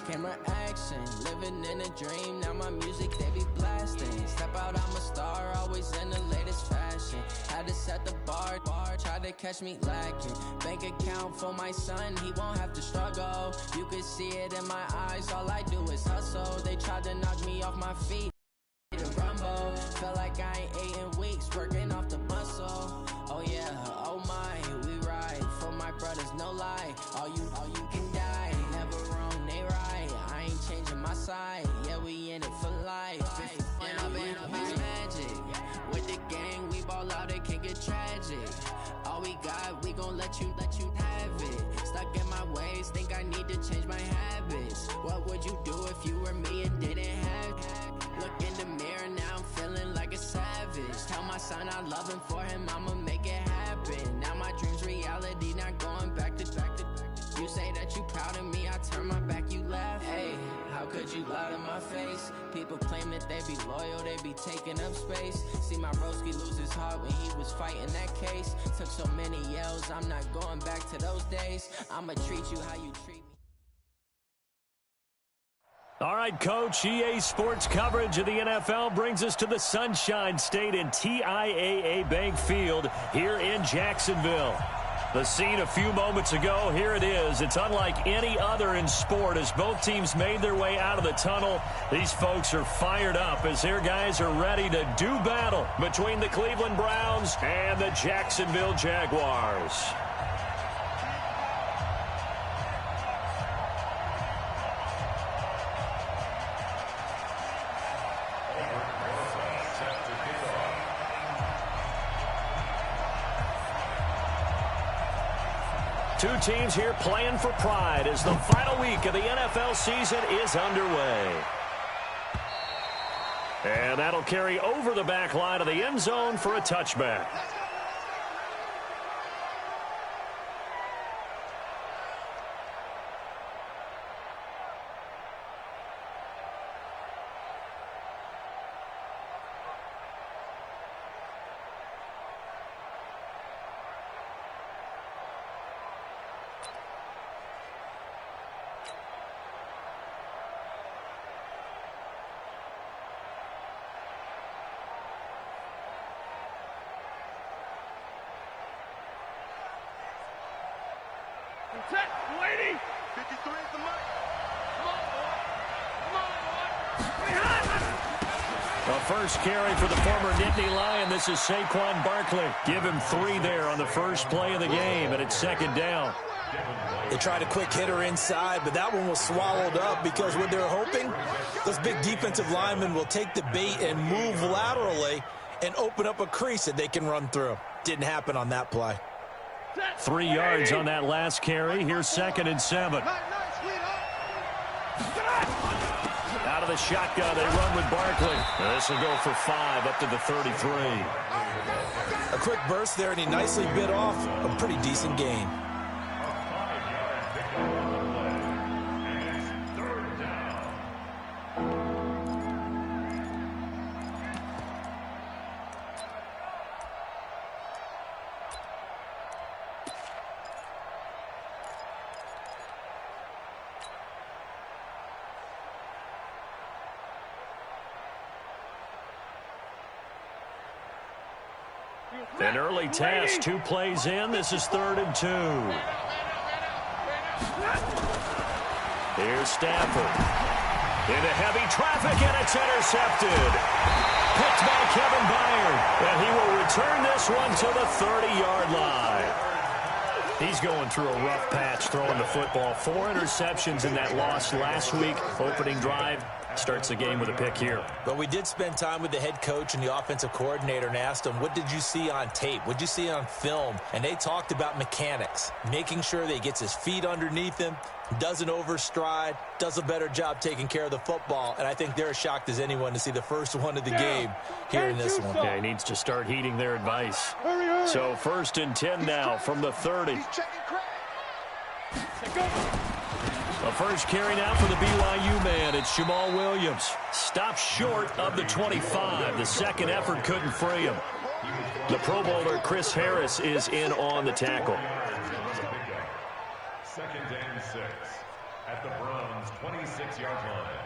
life, camera action, living in a dream. Now my music, they be blasting. Step out, I'm a star, always in the latest fashion. Had to set the bar, try to catch me lacking. Bank account for my son, he won't have to struggle. You could see it in my eyes, all I do is hustle. They tried to knock me off my feet. Rumble, felt like I ain't ate in weeks, working off the muscle. Oh yeah, oh my, we ride for my brothers, no lie. All you can die, never wrong, they right. I ain't changing my side, yeah, we in it for life. And I've been magic with the gang, we ball out, it can get tragic. All we got, we gon' let you have it. Stuck in my ways, think I need to change my habits. What would you do if you were me and didn't have it? Look in the mirror, now I'm feeling like a savage. Tell my son I love him, for him I'ma make it happen. Now my dream's reality, not going back to. You say that you proud of me, I turn my back, you laugh. Hey, how could you lie to my face? People claim that they be loyal, they be taking up space. See my broski lose his heart when he was fighting that case. Took so many yells, I'm not going back to those days. I'ma treat you how you treat me. All right, Coach, EA Sports coverage of the NFL brings us to the Sunshine State in TIAA Bank Field here in Jacksonville. The scene a few moments ago, here it is. It's unlike any other in sport as both teams made their way out of the tunnel. These folks are fired up as their guys are ready to do battle between the Cleveland Browns and the Jacksonville Jaguars. Two teams here playing for pride as the final week of the NFL season is underway. And that'll carry over the back line of the end zone for a touchback. Lady! 53 is the mark. Come on, boy. Come on, boy. The first carry for the former Nittany Lion. This is Saquon Barkley. Give him 3 there on the first play of the game, and it's second down. They tried a quick hitter inside, but that one was swallowed up because what they're hoping, those big defensive linemen will take the bait and move laterally and open up a crease that they can run through. Didn't happen on that play. 3 yards on that last carry. Here's 2nd and 7. Out of the shotgun, they run with Barkley. This will go for 5 up to the 33. A quick burst there, and he nicely bit off a pretty decent gain. An early test, 2 plays in. This is 3rd and 2. Here's Stafford. Into heavy traffic, and it's intercepted. Picked by Kevin Byard, and he will return this one to the 30-yard line. He's going through a rough patch throwing the football. 4 interceptions in that loss last week. Opening drive. Starts the game with a pick here. But we did spend time with the head coach and the offensive coordinator and asked them, what did you see on tape? What did you see on film? And they talked about mechanics, making sure that he gets his feet underneath him, doesn't overstride, does a better job taking care of the football. And I think they're as shocked as anyone to see the first one of the game here in this one. Yeah, he needs to start heeding their advice. So 1st and 10 now from the 30. The first carry now for the BYU man. It's Jamal Williams. Stopped short of the 25. The second effort couldn't free him. The Pro Bowler Chris Harris is in on the tackle. 2nd and 6 at the Browns 26-yard line.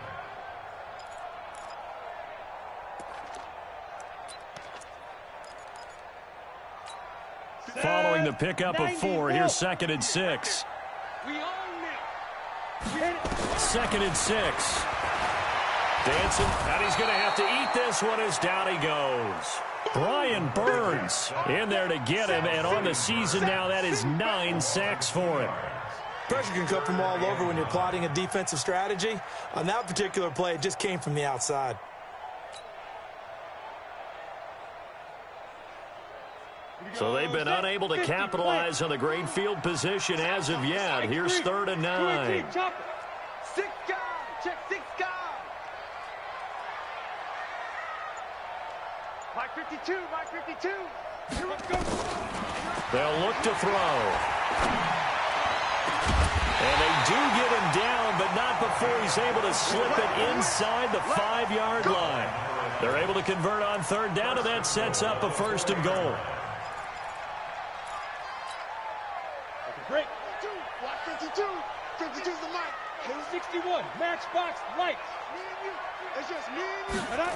Following the pickup of 4, here's 2nd and 6. We own it. 2nd and 6. Dancing, and he's going to have to eat this one as down he goes. Brian Burns in there to get him, and on the season now, that is 9 sacks for him. Pressure can come from all over when you're plotting a defensive strategy. On that particular play, it just came from the outside. So they've been unable to capitalize on the great field position as of yet. Here's 3rd and 9. 6 guys. Check 6 guys. Mike 52. Mike 52. Here we go. They'll look to throw. And they do get him down, but not before he's able to slip it inside the 5-yard line. They're able to convert on 3rd down, and that sets up a 1st and goal. Break. 52. 52 is the mic. 61. Matchbox lights. Me and you. It's just me and you. And I.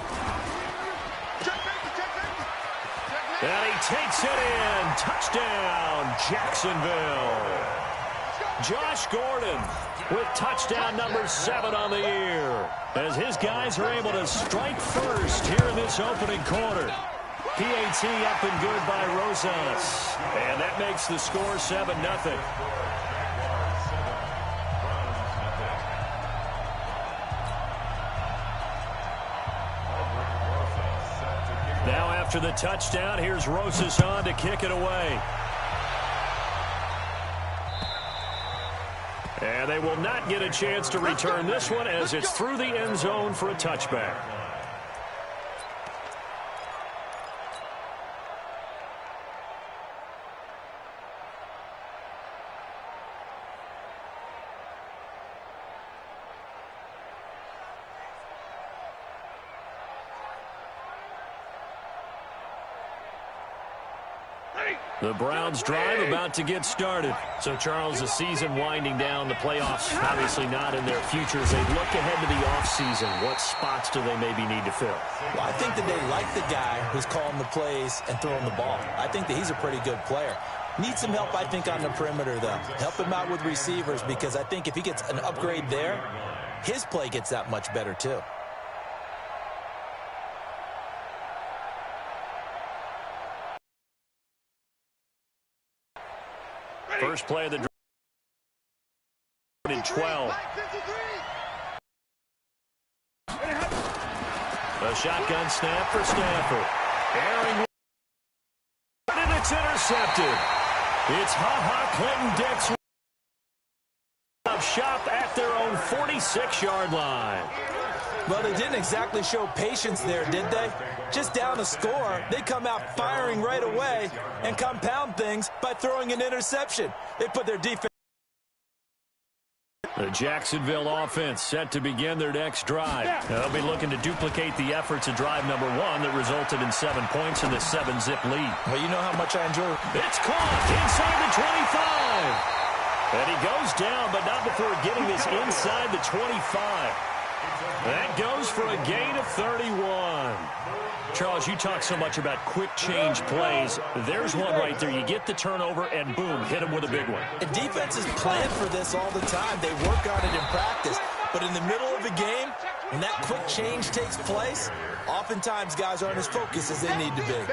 Check safety. Check safety. And he takes it in. Touchdown, Jacksonville. Josh Gordon with touchdown number 7 on the year, as his guys are able to strike first here in this opening quarter. PAT up and good by Rosas. And that makes the score 7-0. Now after the touchdown, here's Rosas on to kick it away. And they will not get a chance to return this one as it's through the end zone for a touchback. The Browns drive about to get started. So, Charles, the season winding down, the playoffs obviously not in their future. As they look ahead to the offseason, what spots do they maybe need to fill? Well, I think that they like the guy who's calling the plays and throwing the ball. I think that he's a pretty good player. Needs some help, I think, on the perimeter, though. Help him out with receivers, because I think if he gets an upgrade there, his play gets that much better, too. First play of the drive in 12. A shotgun snap for Stafford. Airing, and it's intercepted. It's Clinton Dix of shop at their own 46-yard line. Well, they didn't exactly show patience there, did they? Just down a score, they come out firing right away and compound things by throwing an interception. They put their defense. The Jacksonville offense set to begin their next drive. They'll be looking to duplicate the efforts of drive number 1 that resulted in 7 points in the 7-zip lead. Well, you know how much I enjoy. It's caught inside the 25. And he goes down, but not before getting this inside the 25. That goes for a gain of 31. Charles, you talk so much about quick change plays. There's one right there. You get the turnover, and boom, hit him with a big one. And defenses plan for this all the time. They work on it in practice. But in the middle of the game, when that quick change takes place, oftentimes guys aren't as focused as they need to be.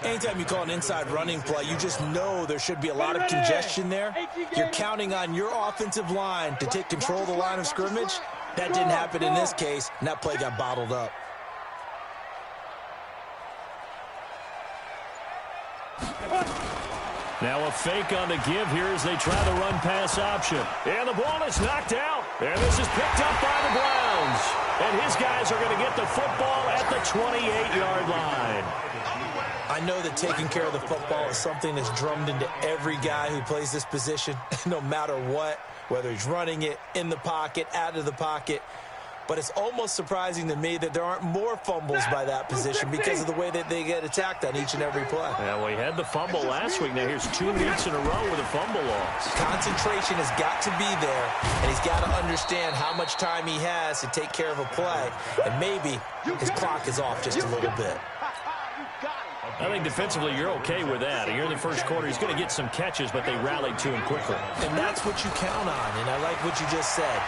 Anytime you call an inside running play, you just know there should be a lot of congestion there. You're counting on your offensive line to take control of the line of scrimmage. That didn't happen in this case, and that play got bottled up. Now a fake on the give here as they try the run-pass option. And the ball is knocked out. And this is picked up by the Browns. And his guys are going to get the football at the 28-yard line. I know that taking care of the football is something that's drummed into every guy who plays this position, no matter what, whether he's running it, in the pocket, out of the pocket. but it's almost surprising to me that there aren't more fumbles by that position because of the way that they get attacked on each and every play. Yeah, well, he had the fumble last week. Now here's 2 weeks in a row with a fumble loss. Concentration has got to be there, and he's got to understand how much time he has to take care of a play, and maybe his clock is off just a little bit. I think defensively you're okay with that. Here in the first quarter, he's going to get some catches, but they rallied to him quickly. And that's what you count on, and I like what you just said.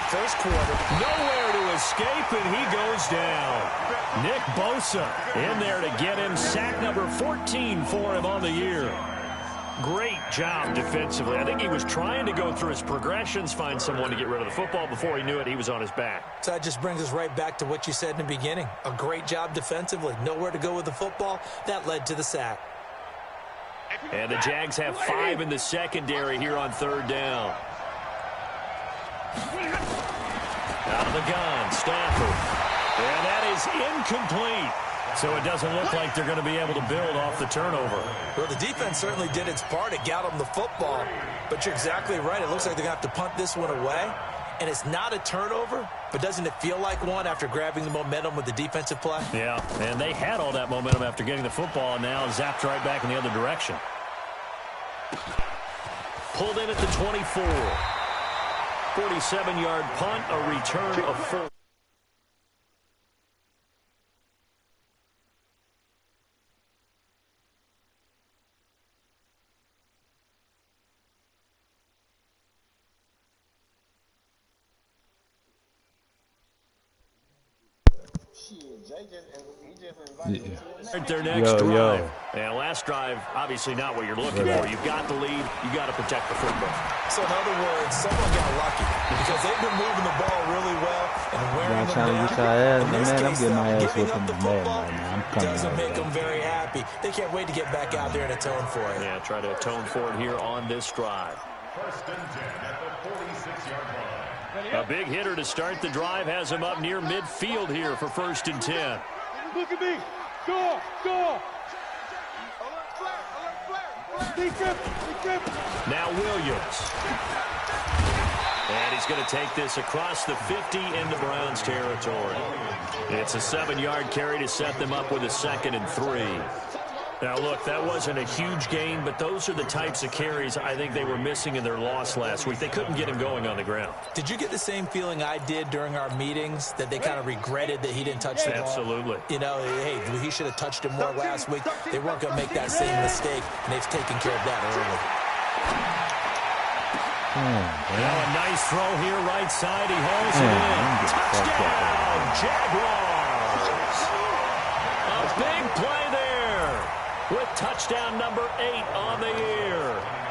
First quarter. Nowhere to escape, and he goes down. Nick Bosa in there to get him. Sack number 14 for him on the year. Great job defensively. I think he was trying to go through his progressions, find someone to get rid of the football. Before he knew it, he was on his back. So that just brings us right back to what you said in the beginning. A great job defensively. Nowhere to go with the football. That led to the sack. And the Jags have 5 in the secondary here on 3rd down. Out of the gun, Stafford. And that is incomplete. So it doesn't look like they're going to be able to build off the turnover. Well, the defense certainly did its part. It got them the football. But you're exactly right. It looks like they're going to have to punt this one away. And it's not a turnover, but doesn't it feel like one after grabbing the momentum with the defensive play? Yeah, and they had all that momentum after getting the football, and now zapped right back in the other direction. Pulled in at the 24. 47-yard punt, a return of 4. Their next drive. And last drive, obviously not what you're looking for. You've got the lead. You've got to protect the football. So in other words, someone got lucky because they've been moving the ball really well and wearing them down. In this case, giving up the football doesn't make them very happy. They can't wait to get back out there and atone for it. Yeah, try to atone for it here on this drive. 1st and 10 at the 46-yard line. A big hitter to start the drive has him up near midfield here for 1st and 10. Look at me. Go, go. Now Williams. And he's going to take this across the 50 into Browns territory. It's a 7-yard carry to set them up with a 2nd and 3. Now, look, that wasn't a huge gain, but those are the types of carries I think they were missing in their loss last week. They couldn't get him going on the ground. Did you get the same feeling I did during our meetings, that they kind of regretted that he didn't touch the ball? Absolutely. You know, hey, he should have touched him more last week. They weren't going to make that same mistake, and they've taken care of that early. Now a nice throw here, right side. He hauls it in. Touchdown, Jaguars. A big play there with touchdown number 8 on the year.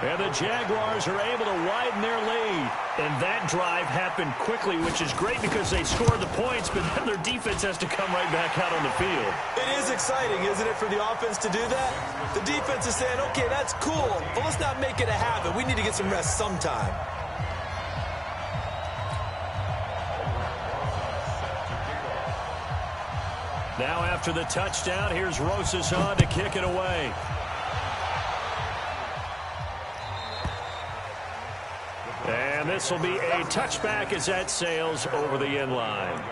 And the Jaguars are able to widen their lead. And that drive happened quickly, which is great because they scored the points, but then their defense has to come right back out on the field. It is exciting, isn't it, for the offense to do that? The defense is saying, okay, that's cool, but let's not make it a habit. We need to get some rest sometime. Now after the touchdown, here's Rosas on to kick it away. And this will be a touchback as that sails over the end line.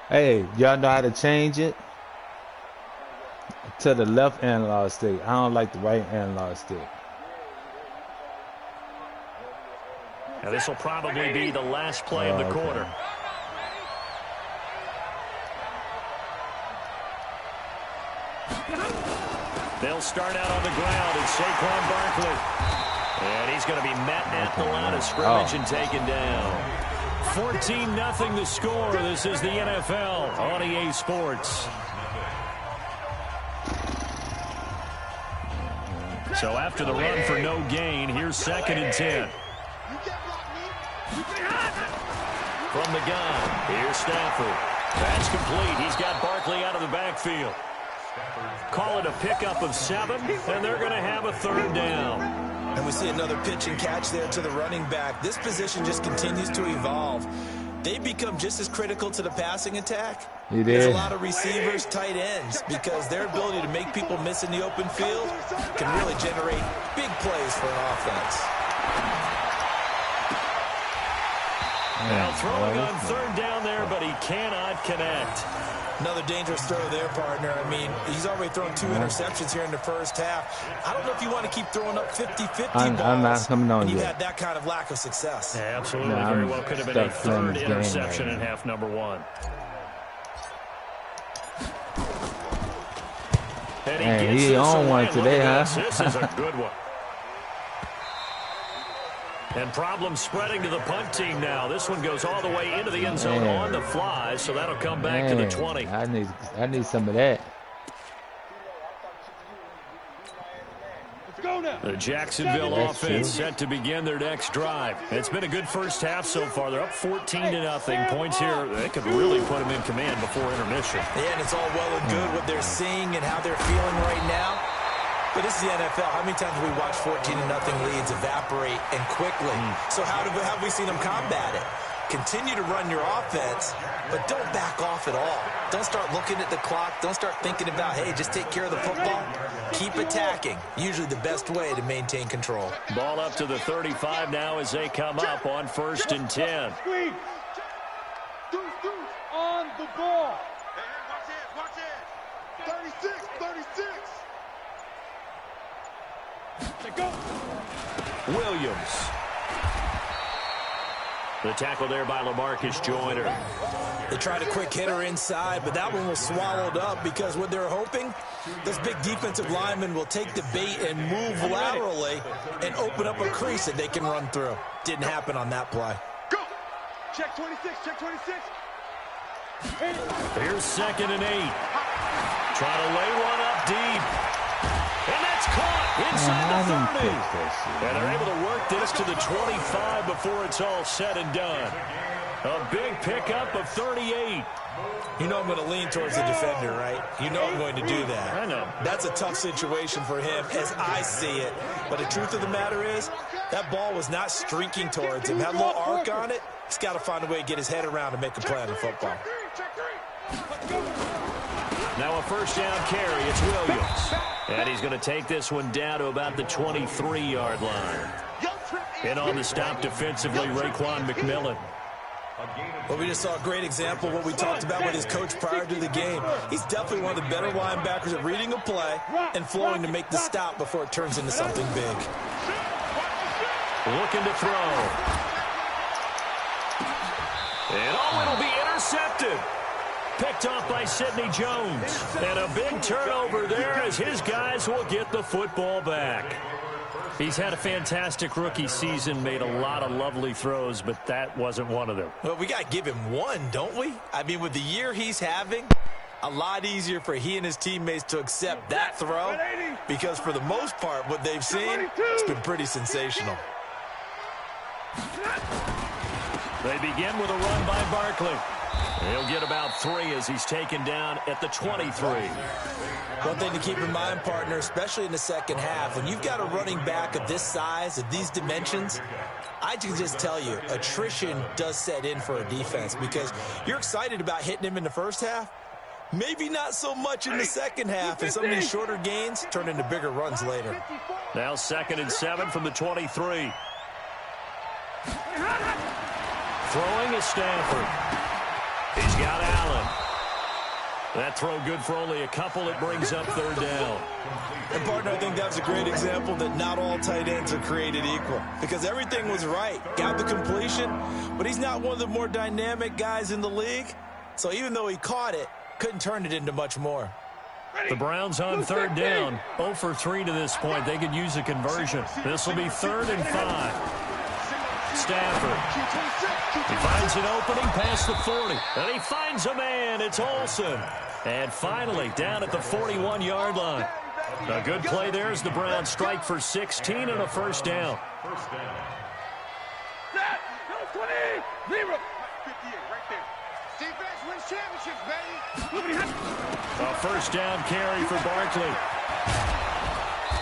Hey, y'all know how to change it? To the left analog stick. I don't like the right analog stick. Now this will probably be the last play of the quarter. They'll start out on the ground, and Saquon Barkley. And he's going to be met at the line of scrimmage and taken down. 14-0 the score. This is the NFL on EA Sports. So after the run for no gain, here's 2nd and 10. From the gun, here's Stafford. That's complete. He's got Barkley out of the backfield. Call it a pickup of 7, and they're going to have a 3rd down. And we see another pitch and catch there to the running back. This position just continues to evolve. they become just as critical to the passing attack He as did. a lot of receivers, tight ends, because their ability to make people miss in the open field can really generate big plays for an offense. Now throwing on third down there, but he cannot connect. Another dangerous throw there, partner. I mean, he's already thrown 2 interceptions here in the first half. I don't know if you want to keep throwing up 50-50 balls I'm not coming on when you've yet. had that kind of lack of success. Yeah, absolutely. No, Very I'm well could have been a stuck playing third this game interception right in now. half number 1. And Man, gets he this on away. one Look today, at huh? This is a good one. And problems spreading to the punt team now. This one goes all the way into the end zone on the fly, so that'll come back to the 20. I need some of that. Let's go now. The Jacksonville That's offense true. set to begin their next drive. It's been a good first half so far. They're up 14-0. Points here, they could really put them in command before intermission. Yeah, and it's all well and good what they're seeing and how they're feeling right now. But this is the NFL. How many times have we watched 14-0 leads evaporate and quickly? So how have we seen them combat it? Continue to run your offense, but don't back off at all. Don't start looking at the clock. Don't start thinking about, hey, just take care of the football. Keep attacking. Usually the best way to maintain control. Ball up to the 35 now as they come up on 1st and 10. Squeeze. On the ball. Watch it. 36. Go. Williams. The tackle there by LaMarcus Joyner. They tried a quick hitter inside, but that one was swallowed up because what they're hoping, this big defensive lineman will take the bait and move laterally and open up a crease that they can run through. Didn't happen on that play. Go. Check 26. Check 26. Here's 2nd and 8. Trying to lay one up deep. And that's caught inside the 30. And they're able to work this to the 25 before it's all said and done. A big pickup of 38. You know I'm going to lean towards the defender, right? You know I'm going to do that. I know. That's a tough situation for him as I see it. But the truth of the matter is, that ball was not streaking towards him. Had a little arc on it. He's got to find a way to get his head around and make a play on the football. Now a first down carry. It's Williams. And he's going to take this one down to about the 23-yard line. And on the stop defensively, Raekwon McMillan. Well, we just saw a great example of what we talked about with his coach prior to the game. He's definitely one of the better linebackers at reading a play and flowing to make the stop before it turns into something big. Looking to throw. And it'll be intercepted. Picked off by Sidney Jones. And a big turnover there as his guys will get the football back. He's had a fantastic rookie season, made a lot of lovely throws, but that wasn't one of them. Well, we got to give him one, don't we? I mean, with the year he's having, a lot easier for he and his teammates to accept that throw because for the most part, what they've seen, it's been pretty sensational. They begin with a run by Barkley. He'll get about 3 as he's taken down at the 23. One thing to keep in mind, partner, especially in the second half, when you've got a running back of this size, of these dimensions, I can just tell you, attrition does set in for a defense because you're excited about hitting him in the first half, maybe not so much in the second half, and some of these shorter gains turn into bigger runs later. Now 2nd and 7 from the 23. Throwing is Stafford. He's got Allen. That throw good for only a couple. It brings up 3rd down. And, partner, I think that's a great example that not all tight ends are created equal because everything was right. Got the completion, but he's not one of the more dynamic guys in the league. So even though he caught it, couldn't turn it into much more. The Browns on 3rd down. 0 for 3 to this point. They could use a conversion. This will be 3rd and 5. Stafford. He finds an opening past the 40. And he finds a man. It's Olsen. And finally down at the 41-yard line. A good play there as the Browns strike for 16 and a first down. Defense wins championships, baby. A first down carry for Barkley.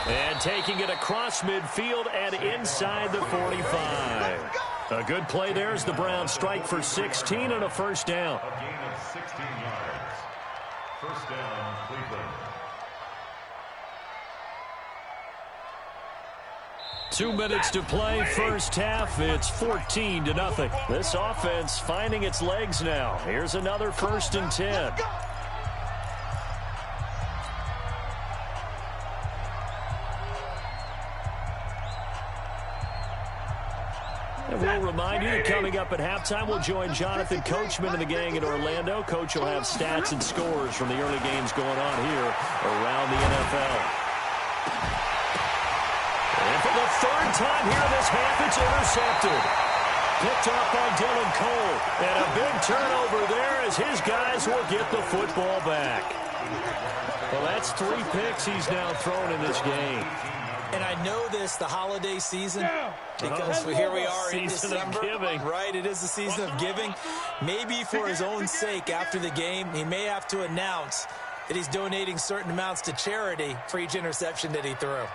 And taking it across midfield and inside the 45. A good play there as the Browns strike for 16 and a first down. A gain of 16 yards. First down, Cleveland. 2 minutes to play, first half. It's 14-0. This offense finding its legs now. Here's another 1st and 10. And we'll remind you that coming up at halftime, we'll join Jonathan Coachman and the gang in Orlando. Coach will have stats and scores from the early games going on here around the NFL. And for the 3rd time here in this half, it's intercepted. Picked off by Dylan Cole. And a big turnover there as his guys will get the football back. Well, that's 3 picks he's now thrown in this game. And I know this, the holiday season, because here we are in December. Right, it is the season of giving. Maybe for his own sake, after the game, he may have to announce that he's donating certain amounts to charity for each interception that he threw.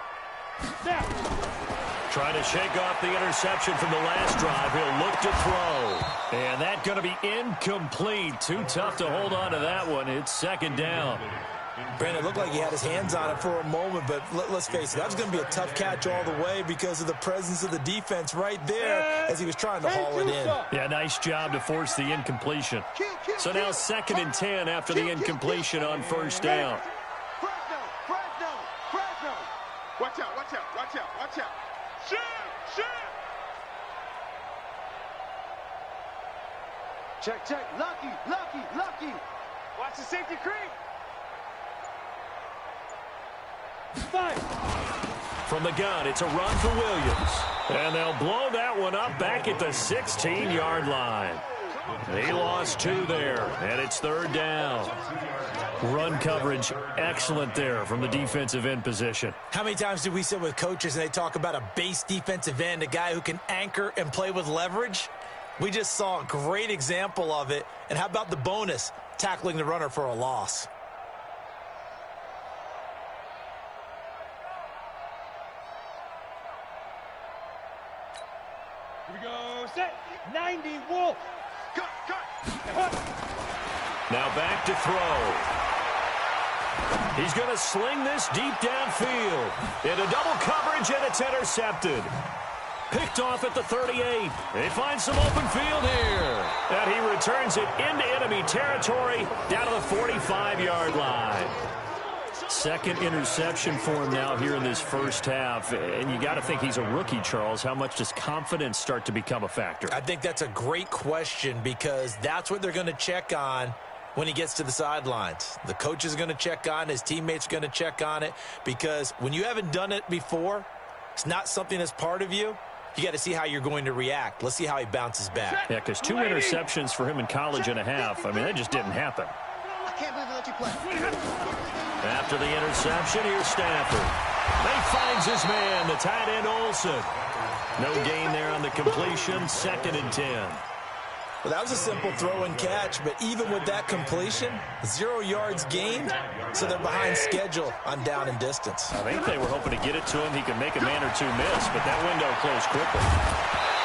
Trying to shake off the interception from the last drive. He'll look to throw. And that's going to be incomplete. Too tough to hold on to that one. It's 2nd down. Brandon, it looked like he had his hands on it for a moment, but let's face it, that was going to be a tough catch all the way because of the presence of the defense right there as he was trying to haul it in. Yeah, nice job to force the incompletion. So now 2nd and 10 after the incompletion on 1st down. Fresno. Watch out. Shoot. Check. Lucky. Watch the safety creep. 5. From the gun, it's a run for Williams. And they'll blow that one up back at the 16-yard line. He lost 2 there, and it's 3rd down. Run coverage, excellent there from the defensive end position. How many times do we sit with coaches and they talk about a base defensive end, a guy who can anchor and play with leverage? We just saw a great example of it. And how about the bonus, tackling the runner for a loss? Here we go. Set. 90 Wolf. Cut. Now back to throw. He's going to sling this deep downfield. Into double coverage, and it's intercepted. Picked off at the 38. They find some open field here. And he returns it into enemy territory down to the 45-yard line. 2nd interception for him now here in this first half. And you got to think he's a rookie, Charles. How much does confidence start to become a factor? I think that's a great question because that's what they're going to check on when he gets to the sidelines. The coach is going to check on, his teammates are going to check on it, because when you haven't done it before, it's not something that's part of you. You got to see how you're going to react. Let's see how he bounces back. Yeah, because 2 interceptions for him in college and a half. I mean, that just didn't happen. I can't believe they let you play. After the interception, here's Stafford. He finds his man, the tight end Olsen. No gain there on the completion, 2nd and 10. Well, that was a simple throw and catch, but even with that completion, 0 yards gained, so they're behind schedule on down and distance. I think they were hoping to get it to him. He could make a man or 2 miss, but that window closed quickly.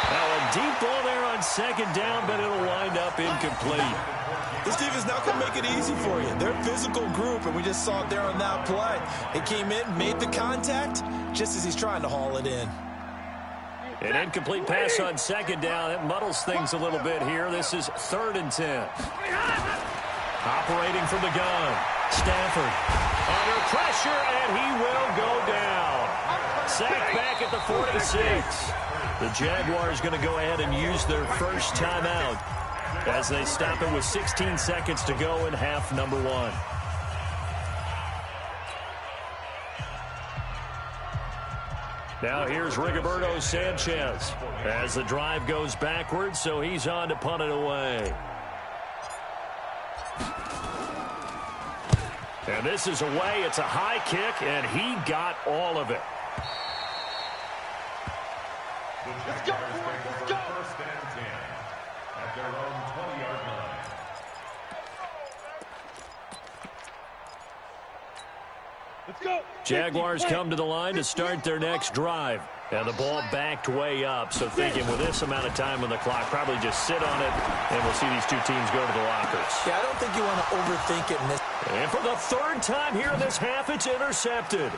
Now a deep ball there on 2nd down, but it'll wind up incomplete. This defense not going to make it easy for you. They're a physical group, and we just saw it there on that play. It came in, made the contact, just as he's trying to haul it in. An incomplete pass on 2nd down. It muddles things a little bit here. This is 3rd and 10. Operating from the gun. Stafford under pressure, and he will go down. Sacked back at the 46. The Jaguars going to go ahead and use their first timeout as they stop it with 16 seconds to go in half number 1. Now here's Rigoberto Sanchez as the drive goes backwards, so he's on to punt it away. And this is away. It's a high kick, and he got all of it. Let's go. First and 10 at their own 20-yard line. Let's go. Jaguars come to the line to start their next drive. And the ball backed way up, so thinking with this amount of time on the clock, probably just sit on it, and we'll see these two teams go to the lockers. Yeah, I don't think you want to overthink it in this. And for the third time here in this half, it's intercepted.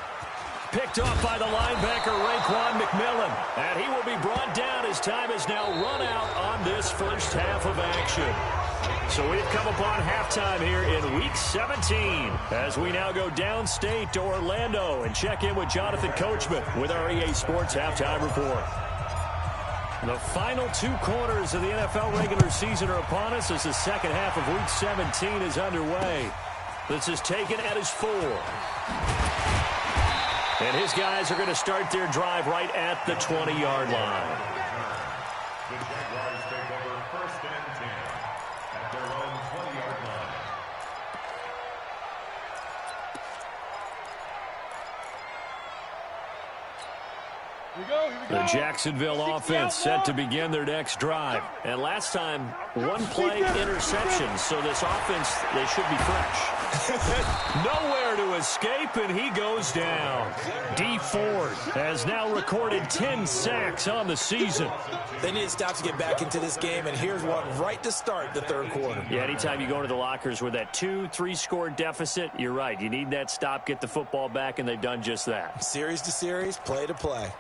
Picked off by the linebacker, Raekwon McMillan. And he will be brought down as time is now run out on this first half of action. So we've come upon halftime here in Week 17 as we now go downstate to Orlando and check in with Jonathan Coachman with our EA Sports Halftime Report. The final two quarters of the NFL regular season are upon us as the second half of Week 17 is underway. This is taken at his 4. And his guys are going to start their drive right at the 20-yard line. The Jaguars take over first and 10 at their own 20-yard line. Here we go. The Jacksonville offense set to begin their next drive. And last time, one play interception, so this offense, they should be fresh. Nowhere to escape, and he goes down. D. Ford has now recorded 10 sacks on the season. They need to stop to get back into this game, and here's one right to start the third quarter. Yeah, anytime you go into the lockers with that 2-3 score deficit, you're right. You need that stop, get the football back, and they've done just that. Series to series, play to play.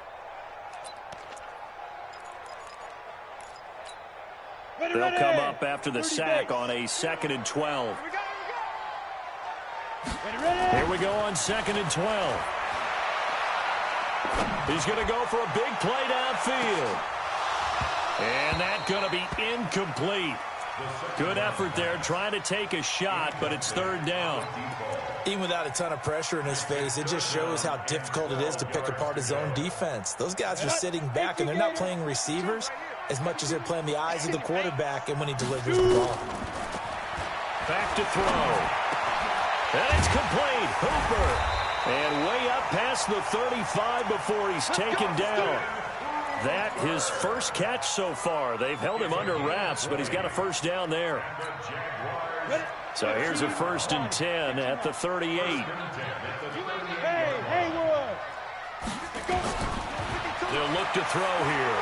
They'll come up after the sack on a 2nd and 12. Here we go on 2nd and 12. He's going to go for a big play downfield. And that's going to be incomplete. Good effort there, trying to take a shot, but it's 3rd down. Even without a ton of pressure in his face, it just shows how difficult it is to pick apart his own defense. Those guys are sitting back, and they're not playing receivers as much as they're playing the eyes of the quarterback and when he delivers the ball. Back to throw. And it's complete. Hooper. And way up past the 35 before he's taken down. That his first catch so far. They've held him under wraps, but he's got a first down there. So here's a 1st and 10 at the 38. They'll look to throw here.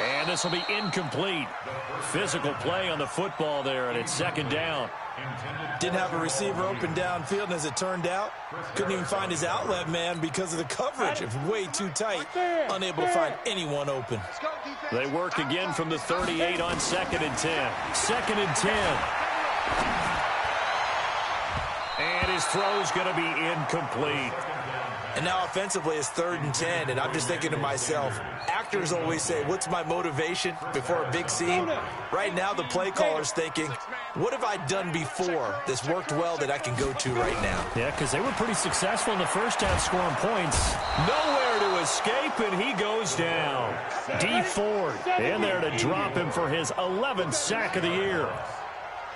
And this will be incomplete. Physical play on the football there, and it's 2nd down. Didn't have a receiver open downfield, and as it turned out, couldn't even find his outlet man because of the coverage. It was way too tight, unable to find anyone open. They work again from the 38 on 2nd and 10. 2nd and 10. And his throw's going to be incomplete. And now offensively it's 3rd and 10, and I'm just thinking to myself, actors always say, what's my motivation before a big scene? Right now the play caller's thinking, what have I done before that's worked well that I can go to right now? Yeah, because they were pretty successful in the first half scoring points. Nowhere to escape, and he goes down. D. Ford in there to drop him for his 11th sack of the year.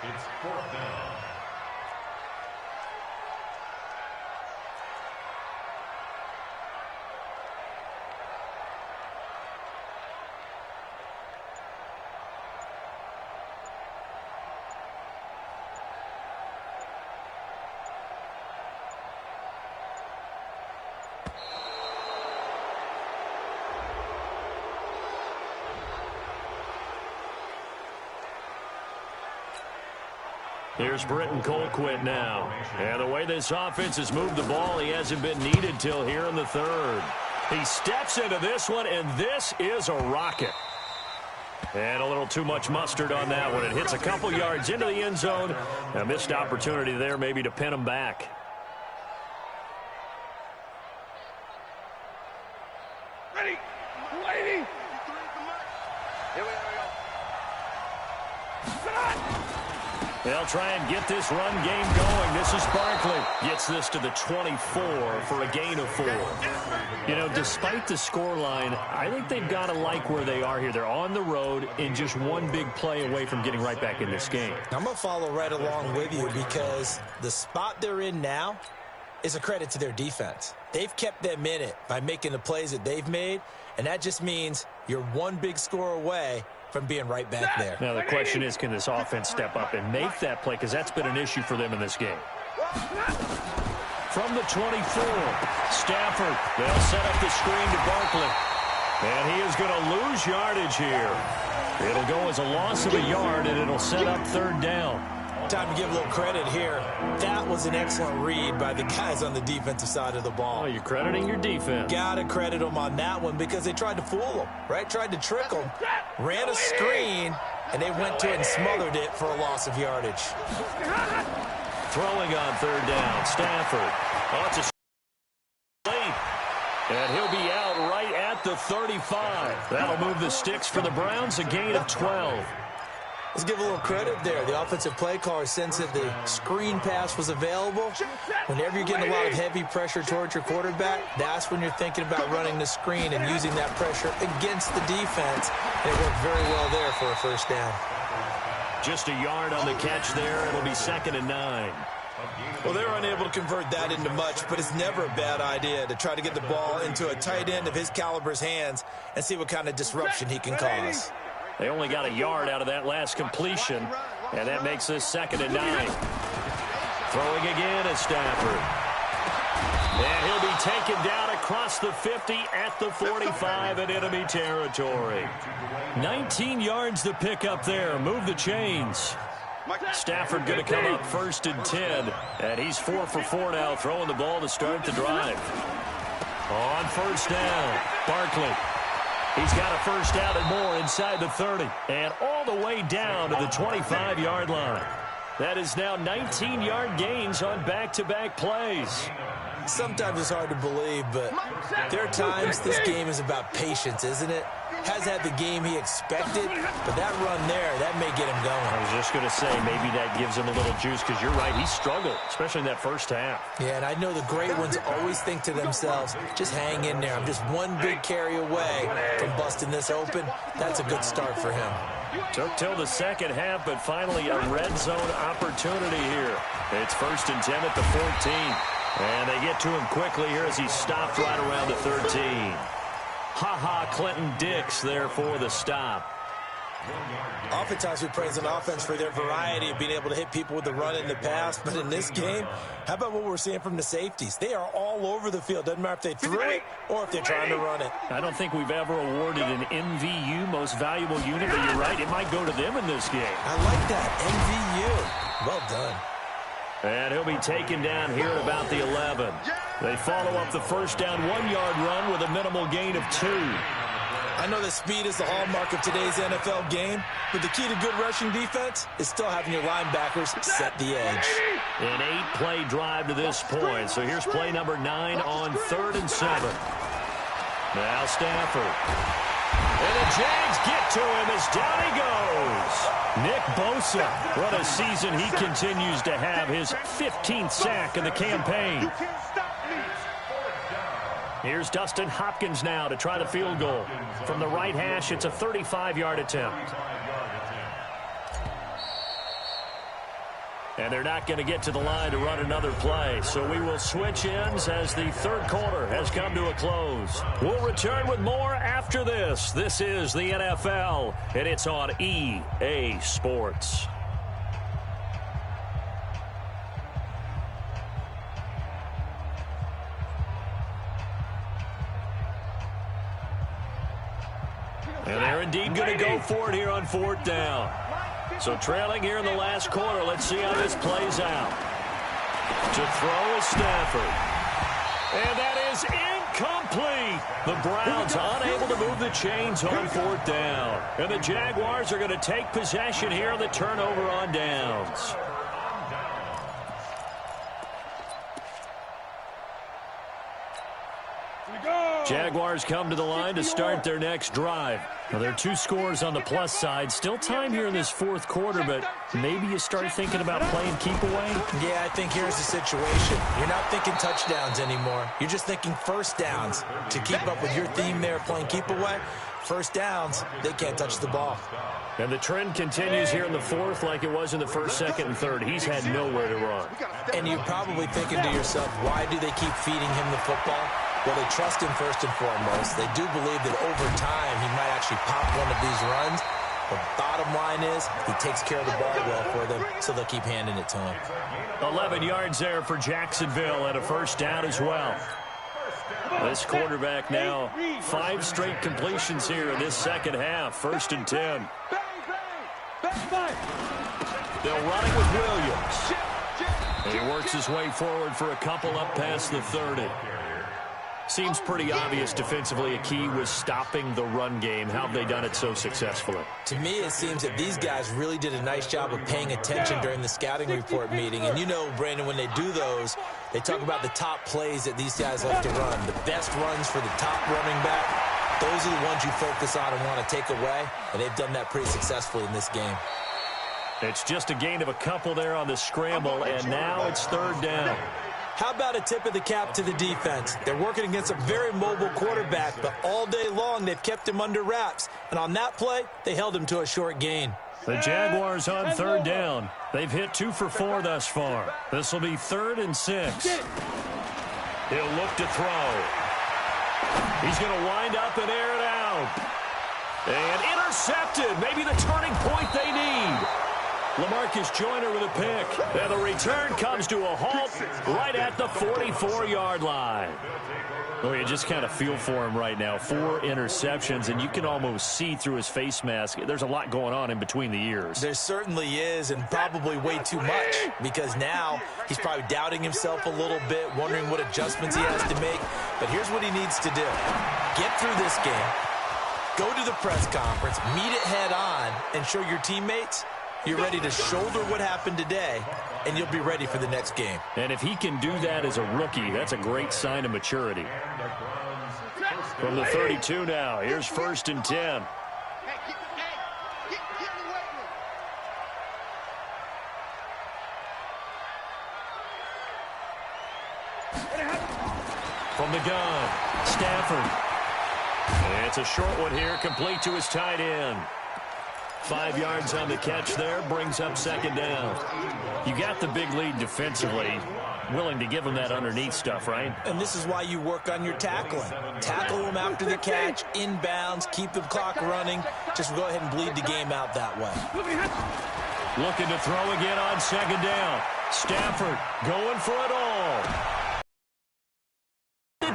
It's 4th down. Here's Britton Colquitt now. And the way this offense has moved the ball, he hasn't been needed till here in the 3rd. He steps into this one, and this is a rocket. And a little too much mustard on that one. It hits a couple yards into the end zone. A missed opportunity there maybe to pin him back. Ready. Waiting. Here we go. They'll try and get this run game going. This is Barkley. Gets this to the 24 for a gain of 4. You know, despite the scoreline, I think they've got to like where they are here. They're on the road and just one big play away from getting right back in this game. I'm going to follow right along with you because the spot they're in now is a credit to their defense. They've kept them in it by making the plays that they've made, and that just means you're one big score away from being right back there. Now, the question is, can this offense step up and make that play? Because that's been an issue for them in this game. from the 24. Stafford, they'll set up the screen to Barkley. And he is going to lose yardage here. It'll go as a loss of a yard, and it'll set up third down. Time to give a little credit here. That was an excellent read by the guys on the defensive side of the ball. Oh, you're crediting your defense. Gotta credit them on that one because they tried to fool them, right? Tried to trick them, ran a screen, and they went to it and smothered it for a loss of yardage. Throwing on third down, Stafford. Oh, it's a late. And he'll be out right at the 35. That'll move the sticks for the Browns, a gain of 12. Let's give a little credit there. The offensive play caller sensed that the screen pass was available. Whenever you're getting a lot of heavy pressure towards your quarterback, that's when you're thinking about running the screen and using that pressure against the defense. And it worked very well there for a first down. Just a yard on the catch there. It'll be 2nd and 9. Well, they're unable to convert that into much, but it's never a bad idea to try to get the ball into a tight end of his caliber's hands and see what kind of disruption he can cause. They only got a yard out of that last completion, and that makes this 2nd and 9. Throwing again is Stafford. And he'll be taken down across the 50 at the 45 in enemy territory. 19 yards to pick up there. Move the chains. Stafford going to come up 1st and 10, and he's 4 for 4 now, throwing the ball to start the drive. On first down, Barkley. He's got a first down and more inside the 30, and all the way down to the 25-yard line. That is now 19-yard gains on back-to-back plays. Sometimes it's hard to believe, but there are times this game is about patience, isn't it? Has had the game he expected, but that run there, that may get him going. I was just going to say, maybe that gives him a little juice, because you're right, he struggled, especially in that first half. Yeah, and I know the great ones always think to themselves, just hang in there. I'm just one big carry away from busting this open. That's a good start for him. Took till the second half, but finally a red zone opportunity here. It's 1st and 10 at the 14. And they get to him quickly here as he stopped right around the 13. Clinton Dix there for the stop. Oftentimes we praise an offense for their variety of being able to hit people with the run in the pass, but in this game, how about what we're seeing from the safeties? They are all over the field. Doesn't matter if they threw it or if they're trying to run it. I don't think we've ever awarded an MVU, most valuable unit, but you're right, it might go to them in this game. I like that, MVU. Well done. And he'll be taken down here at about the 11. They follow up the first down 1-yard run with a minimal gain of 2. I know that speed is the hallmark of today's NFL game, but the key to good rushing defense is still having your linebackers set the edge. An 8-play drive to this point. So here's play number 9 on 3rd and 7. Now Stafford. And the Jags get to him as down he goes. Nick Bosa, what a season he continues to have, his 15th sack in the campaign. Here's Dustin Hopkins now to try the field goal. From the right hash, it's a 35-yard attempt. And they're not going to get to the line to run another play. So we will switch ends as the third quarter has come to a close. We'll return with more after this. This is the NFL, and it's on EA Sports. And they're indeed going to go for it here on 4th down. So trailing here in the last quarter. Let's see how this plays out. To throw is Stafford. And that is incomplete. The Browns unable to move the chains on 4th down. And the Jaguars are going to take possession here on the turnover on downs. Jaguars come to the line to start their next drive. Now, there are 2 scores on the plus side. Still time here in this 4th quarter, but maybe you start thinking about playing keep away? Yeah, I think here's the situation. You're not thinking touchdowns anymore. You're just thinking first downs. To keep up with your theme there, playing keep away, first downs, they can't touch the ball. And the trend continues here in the 4th like it was in the 1st, 2nd, and 3rd. He's had nowhere to run. And you're probably thinking to yourself, why do they keep feeding him the football? Well, they trust him first and foremost. They do believe that over time he might actually pop one of these runs. The bottom line is he takes care of the ball well for them, so they'll keep handing it to him. 11 yards there for Jacksonville and a first down as well. This quarterback now 5 straight completions here in this second half. 1st and 10. They'll run it with Williams. He works his way forward for a couple up past the 30. Seems pretty obvious defensively a key was stopping the run game. How have they done it so successfully? To me, it seems that these guys really did a nice job of paying attention during the scouting report meeting. And you know, Brandon, when they do those, they talk about the top plays that these guys like to run. The best runs for the top running back, those are the ones you focus on and want to take away. And they've done that pretty successfully in this game. It's just a gain of a couple there on the scramble, and now it's 3rd down. How about a tip of the cap to the defense? They're working against a very mobile quarterback, but all day long they've kept him under wraps. And on that play, they held him to a short gain. The Jaguars on 3rd down. They've hit 2 for 4 thus far. This will be 3rd and 6. He'll look to throw. He's going to wind up and air it out. And intercepted. Maybe the turning point they need. LaMarcus Joyner with a pick. And the return comes to a halt right at the 44-yard line. Oh, you just kind of feel for him right now. 4 interceptions, and you can almost see through his face mask. There's a lot going on in between the ears. There certainly is, and probably way too much, because now he's probably doubting himself a little bit, wondering what adjustments he has to make. But here's what he needs to do. Get through this game, go to the press conference, meet it head on, and show your teammates you're ready to shoulder what happened today, and you'll be ready for the next game. And if he can do that as a rookie, that's a great sign of maturity. From the 32 now, here's 1st and 10. From the gun, Stafford. And it's a short one here, complete to his tight end. 5 yards on the catch there, brings up 2nd down. You got the big lead defensively, willing to give him that underneath stuff, right? And this is why you work on your tackling. Tackle him after the catch, inbounds, keep the clock running. Just go ahead and bleed the game out that way. Looking to throw again on 2nd down. Stafford going for it all.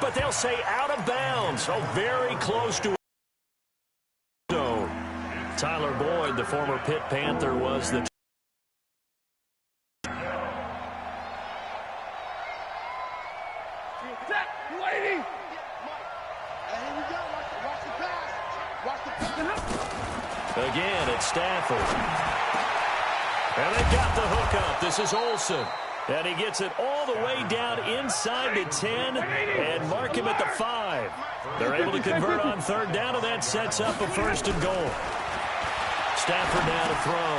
But they'll say out of bounds. So very close to it. Tyler Boyd, the former Pitt Panther, was the again, it's Stafford. And they've got the hook up. This is Olsen. And he gets it all the way down inside the 10 and mark him at the 5. They're able to convert on 3rd down, and that sets up a 1st and goal. Stafford now to throw.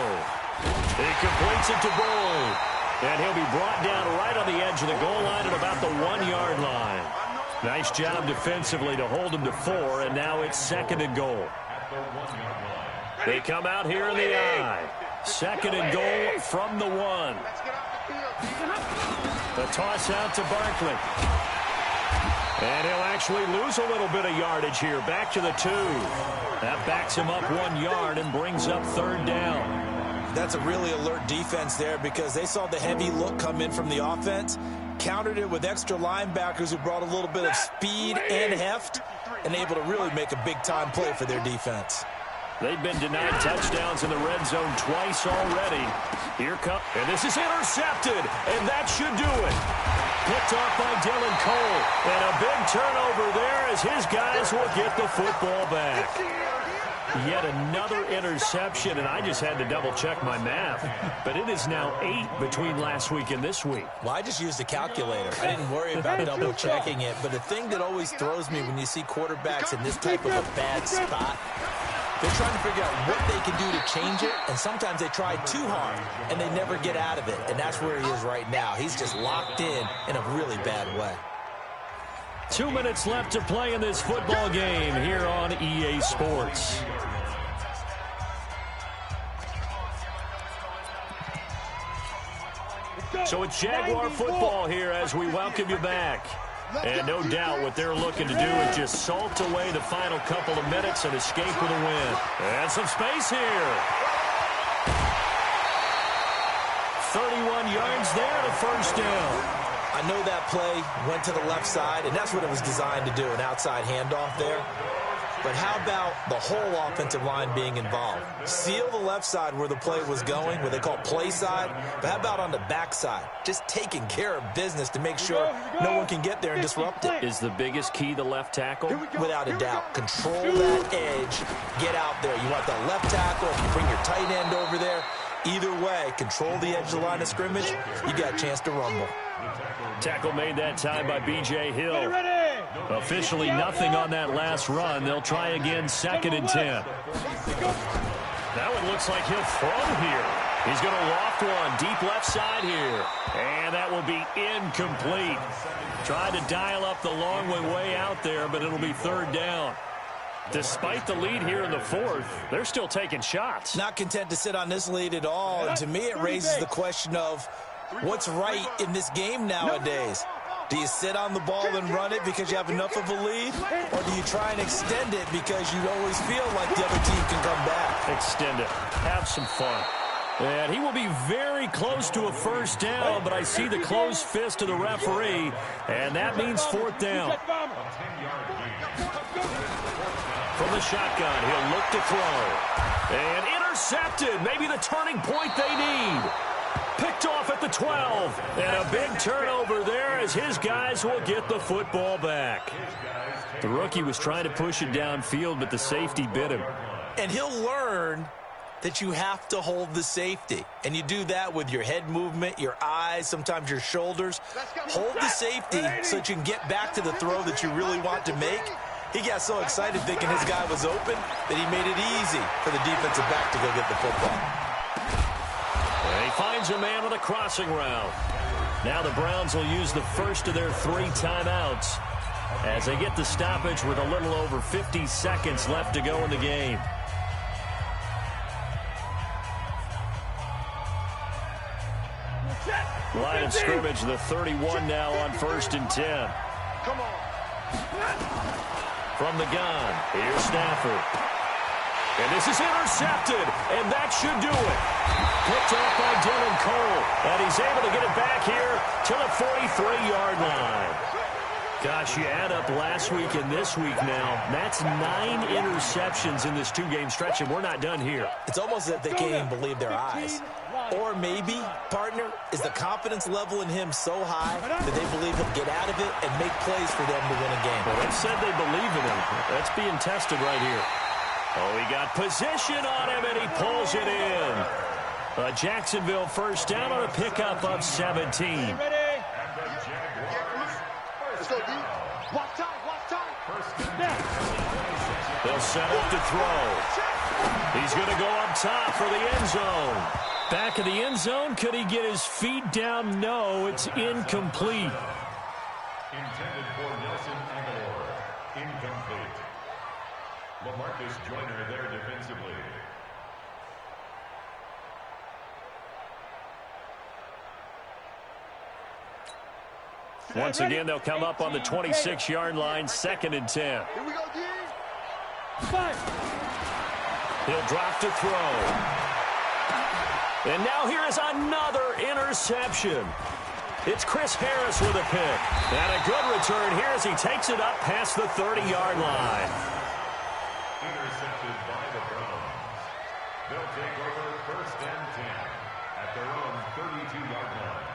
He completes it to Boyd. And he'll be brought down right on the edge of the goal line at about the 1-yard line. Nice job defensively to hold him to 4, and now it's 2nd and goal. They come out here in the I. 2nd and goal from the 1. The toss out to Barkley. And he'll actually lose a little bit of yardage here. Back to the 2. That backs him up 1 yard and brings up 3rd down. That's a really alert defense there because they saw the heavy look come in from the offense, countered it with extra linebackers who brought a little bit of speed and heft, and able to really make a big-time play for their defense. They've been denied touchdowns in the red zone twice already. Here comes, and this is intercepted, and that should do it. Picked off by Dylan Cole, and a big turnover there as his guys will get the football back. Yet another interception, and I just had to double-check my math. But it is now 8 between last week and this week. Well, I just used a calculator. I didn't worry about double-checking it. But the thing that always throws me when you see quarterbacks in this type of a bad spot, they're trying to figure out what they can do to change it, and sometimes they try too hard, and they never get out of it. And that's where he is right now. He's just locked in a really bad way. 2 minutes left to play in this football game here on EA Sports. So it's Jaguar football here as we welcome you back. And no doubt what they're looking to do is just salt away the final couple of minutes and escape with a win. And some space here. 31 yards there to first down. I know that play went to the left side, and that's what it was designed to do, an outside handoff there. But how about the whole offensive line being involved? Seal the left side where the play was going, what they call play side. But how about on the back side? Just taking care of business to make sure no one can get there and disrupt it. Is the biggest key the left tackle? Without a doubt. Control that edge. Get out there. You want the left tackle. If you bring your tight end over there. Either way, control the edge of the line of scrimmage. You got a chance to rumble. Tackle made that time by B.J. Hill. Officially nothing on that last run. They'll try again, 2nd and 10. Now it looks like he'll throw here. He's going to loft one deep left side here. And that will be incomplete. Tried to dial up the long way out there, but it'll be 3rd down. Despite the lead here in the 4th, they're still taking shots. Not content to sit on this lead at all. And to me, it raises the question of what's right in this game nowadays. Do you sit on the ball and run it because you have enough of a lead? Or do you try and extend it because you always feel like the other team can come back? Extend it. Have some fun. And he will be very close to a first down, but I see the closed fist of the referee, and that means 4th down. From the shotgun, he'll look to throw. And intercepted. Maybe the turning point they need. Picked off at the 12. And a big turnover there as his guys will get the football back. The rookie was trying to push it downfield, but the safety bit him. And he'll learn that you have to hold the safety. And you do that with your head movement, your eyes, sometimes your shoulders. Hold the safety so that you can get back to the throw that you really want to make. He got so excited thinking his guy was open that he made it easy for the defensive back to go get the football. And he finds a man on a crossing route. Now the Browns will use the first of their 3 timeouts as they get the stoppage with a little over 50 seconds left to go in the game. Line of scrimmage, the 31 now on 1st and 10. Come on. From the gun, here's Stafford. And this is intercepted, and that should do it. Picked off by Dylan Cole, and he's able to get it back here to the 43-yard line. Gosh, you add up last week and this week now, that's 9 interceptions in this 2-game stretch, and we're not done here. It's almost as if they can't even believe their eyes. Or maybe, partner, is the confidence level in him so high that they believe he'll get out of it and make plays for them to win a game. Well, they said they believe in him. That's being tested right here. Oh, he got position on him, and he pulls it in. A Jacksonville first down on a pickup of 17. Let's go, D. Watch time. They'll set up to throw. He's going to go up top for the end zone. Back of the end zone. Could he get his feet down? No, it's incomplete. Intended for Nelson Aguilar. Incomplete. LaMarcus Joyner there defensively. Once again, they'll come up on the 26-yard line, 2nd and 10. Here we go, D. He'll drop to throw. And now here is another interception. It's Chris Harris with a pick. And a good return here as he takes it up past the 30-yard line. Intercepted by the Browns. They'll take over 1st and 10 at their own 32-yard line.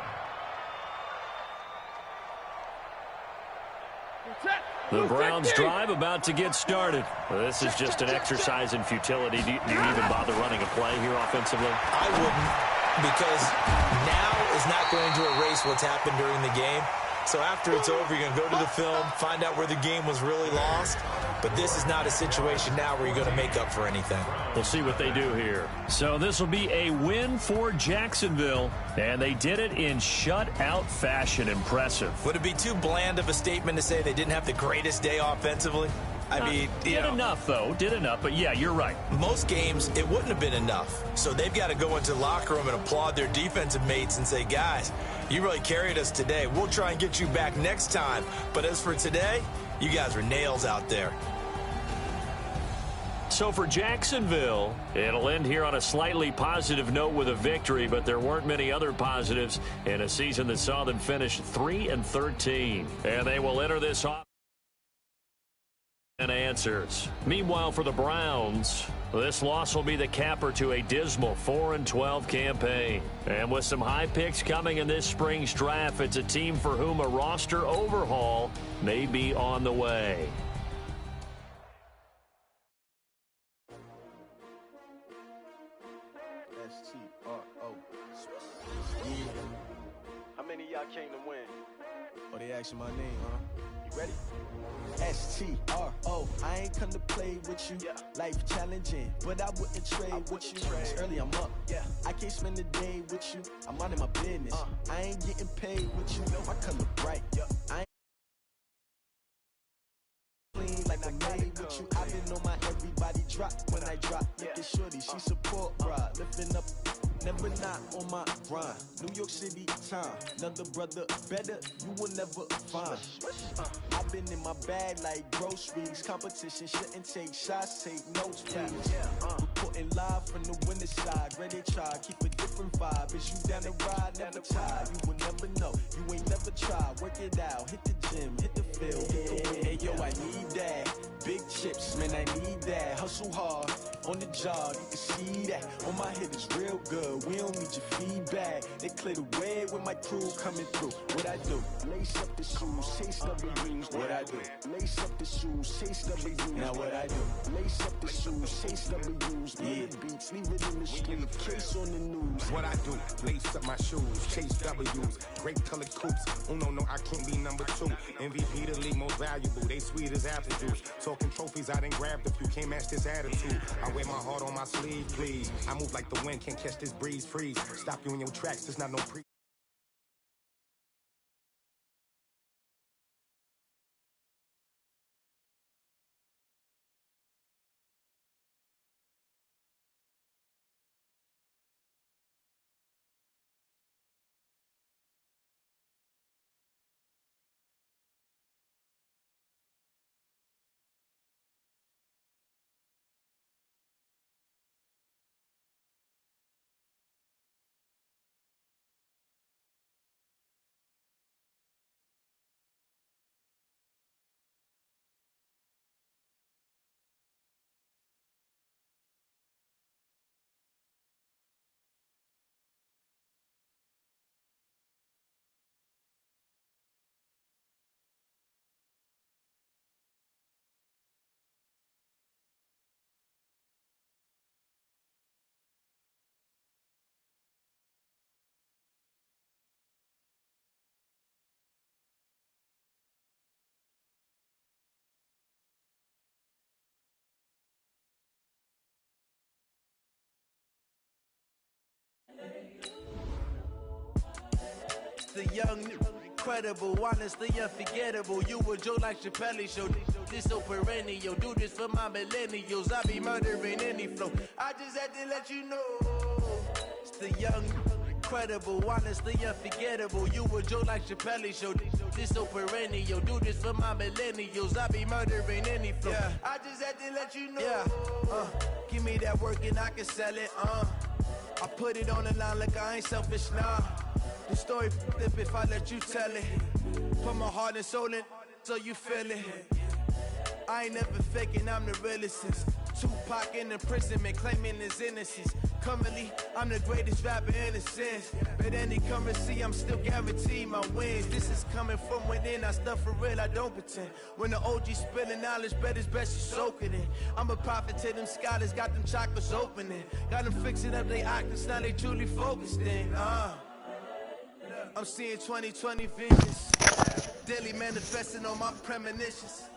The Browns drive about to get started. Well, this is just an exercise in futility. Do you even bother running a play here offensively? I wouldn't, because now is not going to erase what's happened during the game. So after it's over, you're going to go to the film, find out where the game was really lost. But this is not a situation now where you're going to make up for anything. We'll see what they do here. So this will be a win for Jacksonville, and they did it in shutout fashion. Impressive. Would it be too bland of a statement to say they didn't have the greatest day offensively? I mean, did enough, though. Did enough, but yeah, you're right. Most games, it wouldn't have been enough. So they've got to go into the locker room and applaud their defensive mates and say, guys, you really carried us today. We'll try and get you back next time. But as for today, you guys were nails out there. So for Jacksonville, it'll end here on a slightly positive note with a victory, but there weren't many other positives in a season that saw them finish 3-13. And they will enter this off and answers. Meanwhile, for the Browns, this loss will be the capper to a dismal 4-12 campaign. And with some high picks coming in this spring's draft, it's a team for whom a roster overhaul may be on the way. How many of y'all came to win? Oh, they asking my name, huh? You ready? S-T-R-O, I ain't come to play with you. Yeah. Life challenging, but I wouldn't trade with you. It's early, I'm up. Yeah. I can't spend the day with you. I'm out of my business. I ain't getting paid with you. My color bright. Yeah. I ain't clean like I made with you. I've been on my everybody drop when I drop. Look at shorty, she support, bruh. Lifting up. Never not on my grind. New York City time. Another brother better, you will never find. I've been in my bag like groceries. Competition shouldn't take shots, take notes, please. Reporting live from the winter side. Ready to try, keep a different vibe. Is you down the ride, never tired. You will never know, you ain't never tried. Work it out, hit the gym, hit the field. Hey yo, I need that. Big chips, man, I need that. Hustle hard, on the job, you can see that. On my head is real good, we don't need your feedback. They clear the way with my crew coming through. What I do? Lace up the shoes, chase W's. What I do? Lace up the shoes, chase W's. Now what I do? Lace up the shoes, chase W's. Yeah. Beats, leave it in the street, case on the news. What I do? Lace up my shoes, chase W's. Great colored coops. Oh no, I can't be number 2. MVP the league most valuable. They sweet as apple juice. Talking trophies, I done grabbed a few. Can't match this attitude. I wear my heart on my sleeve, please. I move like the wind, can't catch this breeze. Freeze. Stop you in your tracks. There's not no pre. The young, incredible, honestly unforgettable. You a joke like Chappelle show. This so perennial. Do this for my millennials. I be murdering any flow. I just had to let you know. It's the young, incredible, honestly unforgettable. You a joke like Chappelle show. This so perennial. Do this for my millennials. I be murdering any flow. Yeah. I just had to let you know. Yeah. Give me that work and I can sell it. I put it on the line like I ain't selfish now. The story flip if I let you tell it. Put my heart and soul in so you feel it. I ain't never faking, I'm the realest since Tupac in imprisonment, claiming his innocence. Currently, I'm the greatest rapper in a sense. But any currency, I'm still guaranteed my wins. This is coming from within, I stuff for real, I don't pretend. When the OG spilling knowledge, bet it's best you soak it in. I'm a prophet to them scholars, got them chakras opening. Got them fixing up they octaves, now they truly focused in. I'm seeing 2020 visions, daily manifesting on my premonitions.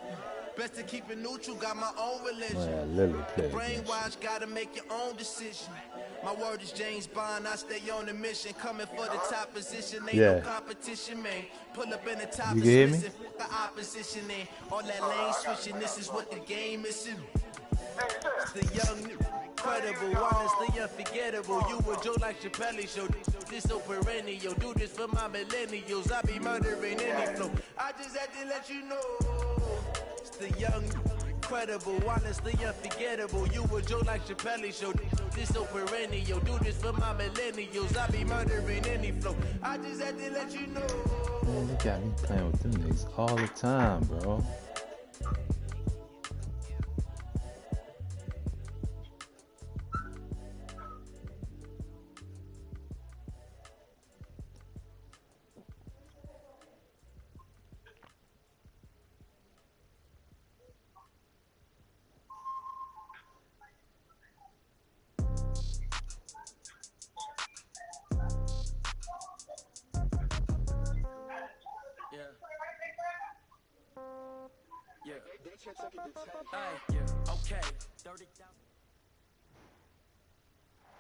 Best to keep it neutral, got my own religion. Man, Lily played Brainwash, gotta make your own decision. My word is James Bond, I stay on the mission. Coming for the top position, ain't no competition, man. Pull up in the top you hear me? The opposition, and all that lane switching, this is what the game is. It's the young, incredible, honestly unforgettable. You were Joe like Chappelle show. This so perennial, do this for my millennials. I be murdering any flow. I just had to let you know. It's the young, incredible, honestly unforgettable. You were Joe like Chappelle show. This so perennial, do this for my millennials. I be murdering any flow. I just had to let you know. Man, they got me playing with them niggas all the time, bro.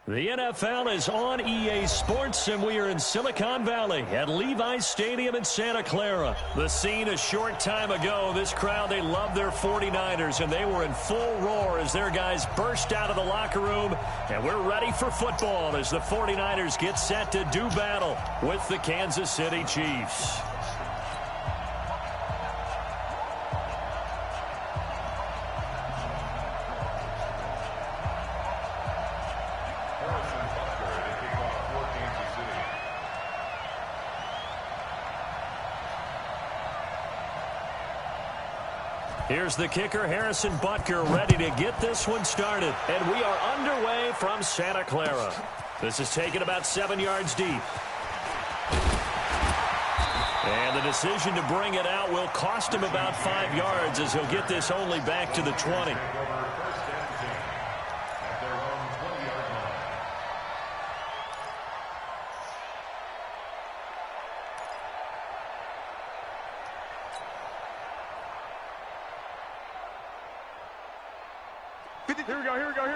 The NFL is on EA Sports, and we are in Silicon Valley at Levi's Stadium in Santa Clara. The scene a short time ago. This crowd, they love their 49ers, and they were in full roar as their guys burst out of the locker room. And we're ready for football as the 49ers get set to do battle with the Kansas City Chiefs. Here's the kicker, Harrison Butker, ready to get this one started. And we are underway from Santa Clara. This is taken about 7 yards deep. And the decision to bring it out will cost him about 5 yards as he'll get this only back to the 20. Here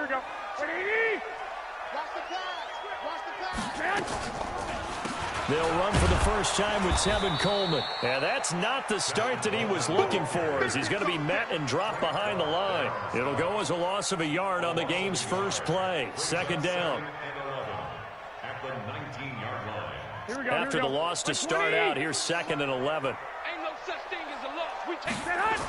we go. Watch the pass. They'll run for the first time with Tevin Coleman. And that's not the start that he was looking for, as he's going to be met and dropped behind the line. It'll go as a loss of a yard on the game's first play. Second down. At the 19-yard line. After the loss to start out, here's 2nd and 11. Ain't no such thing as a loss. We take that out.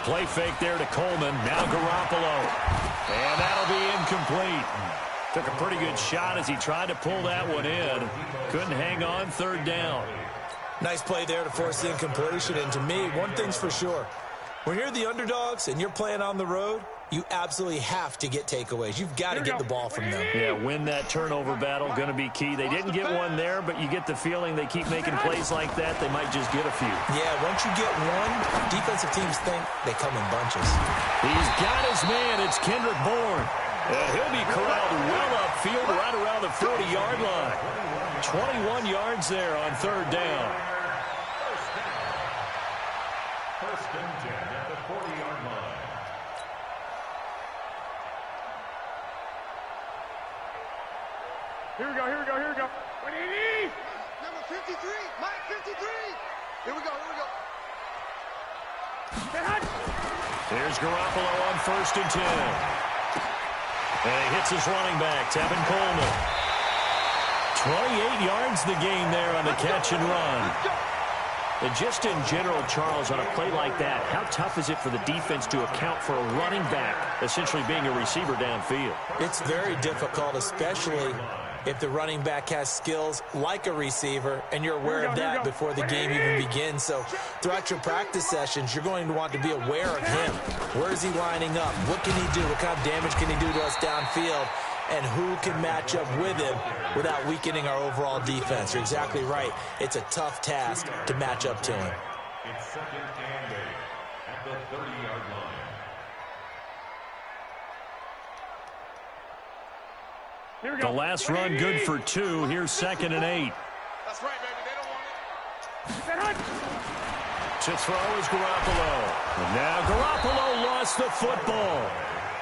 Play fake there to Coleman. Now Garoppolo. And that'll be incomplete. Took a pretty good shot as he tried to pull that one in. Couldn't hang on. 3rd down. Nice play there to force the incompletion. And to me, one thing's for sure. When you're the underdogs and you're playing on the road, you absolutely have to get takeaways. You've got to get the ball from them. Yeah, win that turnover battle, going to be key. They didn't get one there, but you get the feeling they keep making plays like that, they might just get a few. Yeah, once you get one, defensive teams think they come in bunches. He's got his man. It's Kendrick Bourne. And he'll be corralled well upfield right around the 40-yard line. 21 yards there on 3rd down. First and 10 at the 40-yard line. Here we go. What do you need? Number 53, Mike 53. Here we go. Here's Garoppolo on 1st and 10. And he hits his running back, Tevin Coleman. 28 yards the gain there on the catch and run. And just in general, Charles, on a play like that, how tough is it for the defense to account for a running back essentially being a receiver downfield? It's very difficult, especially if the running back has skills like a receiver, and you're aware of that before the game even begins. So throughout your practice sessions, you're going to want to be aware of him. Where is he lining up? What can he do? What kind of damage can he do to us downfield? And who can match up with him without weakening our overall defense? You're exactly right. It's a tough task to match up to him. It's 2nd and 8 at the 30-yard line. The last run good for 2. Here's 2nd and 8. That's right, baby. They don't want it. To throw is Garoppolo. And now Garoppolo lost the football.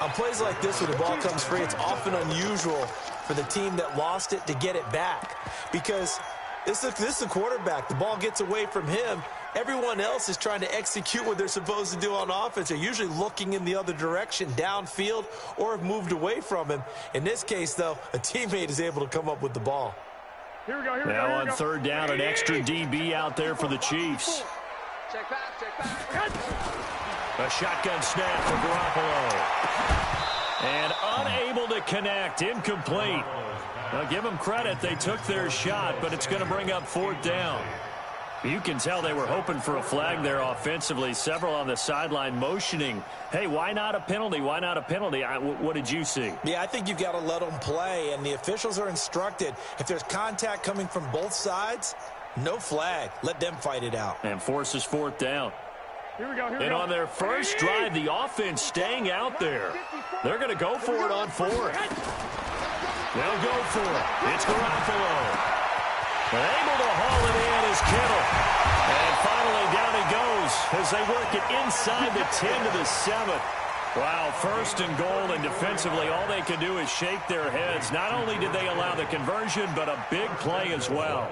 On plays like this where the ball comes free, it's often unusual for the team that lost it to get it back. Because this is the quarterback. The ball gets away from him. Everyone else is trying to execute what they're supposed to do on offense. They're usually looking in the other direction, downfield, or have moved away from him. In this case, though, a teammate is able to come up with the ball. Now on third down, an extra DB out there for the Chiefs. Check pass. A shotgun snap for Garoppolo. And unable to connect, incomplete. Now give them credit, they took their shot, but it's going to bring up fourth down. You can tell they were hoping for a flag there offensively. Several on the sideline motioning, hey, why not a penalty? Why not a penalty? What did you see? Yeah, I think you've got to let them play, and the officials are instructed. If there's contact coming from both sides, no flag. Let them fight it out. And forces fourth down. Here we go. And on their first drive, the offense staying out there. They're going to go for it on fourth. They'll go for it. It's Garoppolo. And able to haul it in is Kittle. And finally down he goes as they work it inside the 10 to the 7. Wow, first and goal, and defensively all they can do is shake their heads. Not only did they allow the conversion, but a big play as well.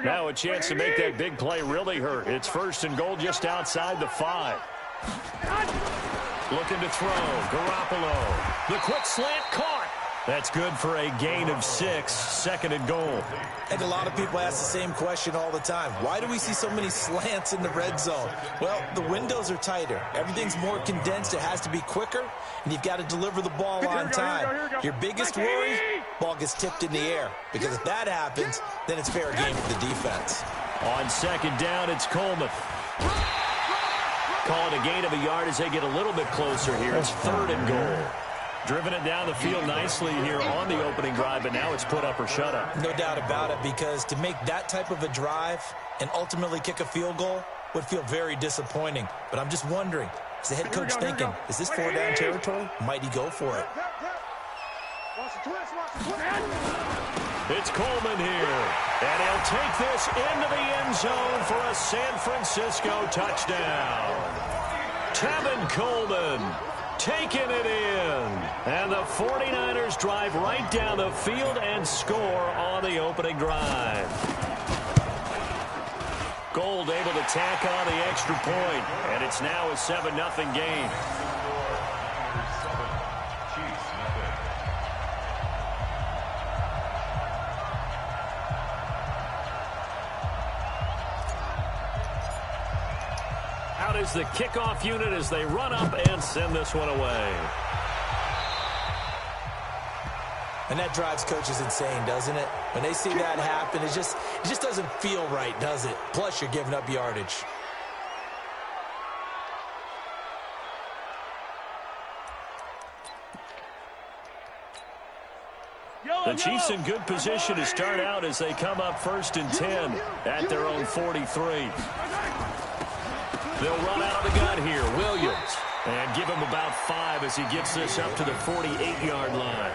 Now a chance to make that big play really hurt. It's first and goal just outside the 5. Looking to throw. Garoppolo. The quick slant caught. That's good for a gain of 6. Second and goal. And a lot of people ask the same question all the time. Why do we see so many slants in the red zone? Well, the windows are tighter. Everything's more condensed. It has to be quicker, and you've got to deliver the ball on time. Your biggest worry, ball gets tipped in the air. Because if that happens, then it's fair game for the defense. On second down, it's Coleman. Call it a gain of a yard as they get a little bit closer here. It's third and goal. Driven it down the field nicely here on the opening drive, but now it's put up or shut up. No doubt about it, because to make that type of a drive and ultimately kick a field goal would feel very disappointing. But I'm just wondering, is the head coach thinking, is this 4-down territory? Might he go for it? It's Coleman here, and he'll take this into the end zone for a San Francisco touchdown. Tevin Coleman taking it in, and the 49ers drive right down the field and score on the opening drive. Gold able to tack on the extra point, and it's now a 7-0 game. Out is the kickoff unit as they run up and send this one away. And that drives coaches insane, doesn't it? When they see that happen, it just doesn't feel right, does it? Plus, you're giving up yardage. The Chiefs in good position to start out as they come up first and 10 at their own 43. They'll run out of the gun here. Williams. And give him about 5 as he gets this up to the 48-yard line.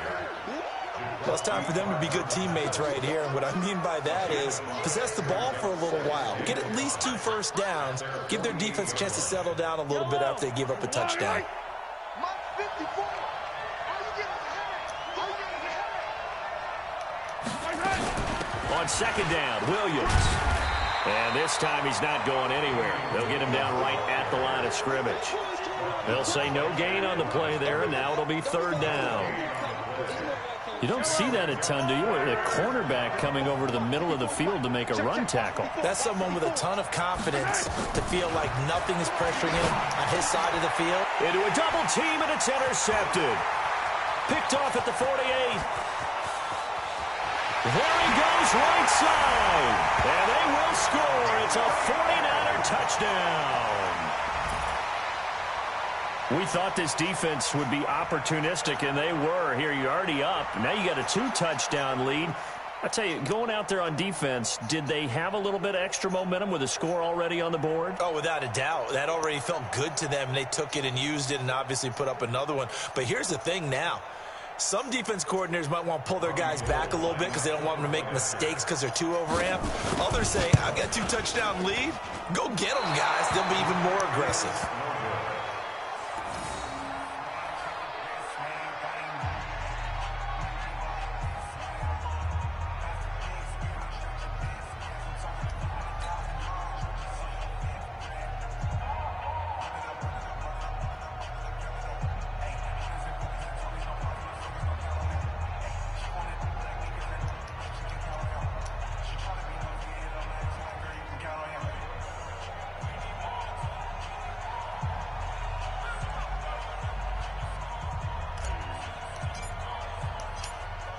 Well, it's time for them to be good teammates right here. And what I mean by that is possess the ball for a little while. Get at least 2 first downs. Give their defense a chance to settle down a little bit after they give up a touchdown. On second down, Williams. And this time he's not going anywhere. They'll get him down right at the line of scrimmage. They'll say no gain on the play there, and now it'll be third down. You don't see that a ton, do you? A cornerback coming over to the middle of the field to make a run tackle. That's someone with a ton of confidence to feel like nothing is pressuring him on his side of the field. Into a double team, and it's intercepted. Picked off at the 48. There he goes right side. And they will score. It's a 49er touchdown. We thought this defense would be opportunistic, and they were. Here you're already up. Now you got a 2-touchdown lead. I tell you, going out there on defense, did they have a little bit of extra momentum with a score already on the board? Oh, without a doubt. That already felt good to them. They took it and used it and obviously put up another one. But here's the thing now. Some defense coordinators might want to pull their guys back a little bit because they don't want them to make mistakes because they're too overamped. Others say, I've got 2-touchdown lead. Go get them, guys. They'll be even more aggressive.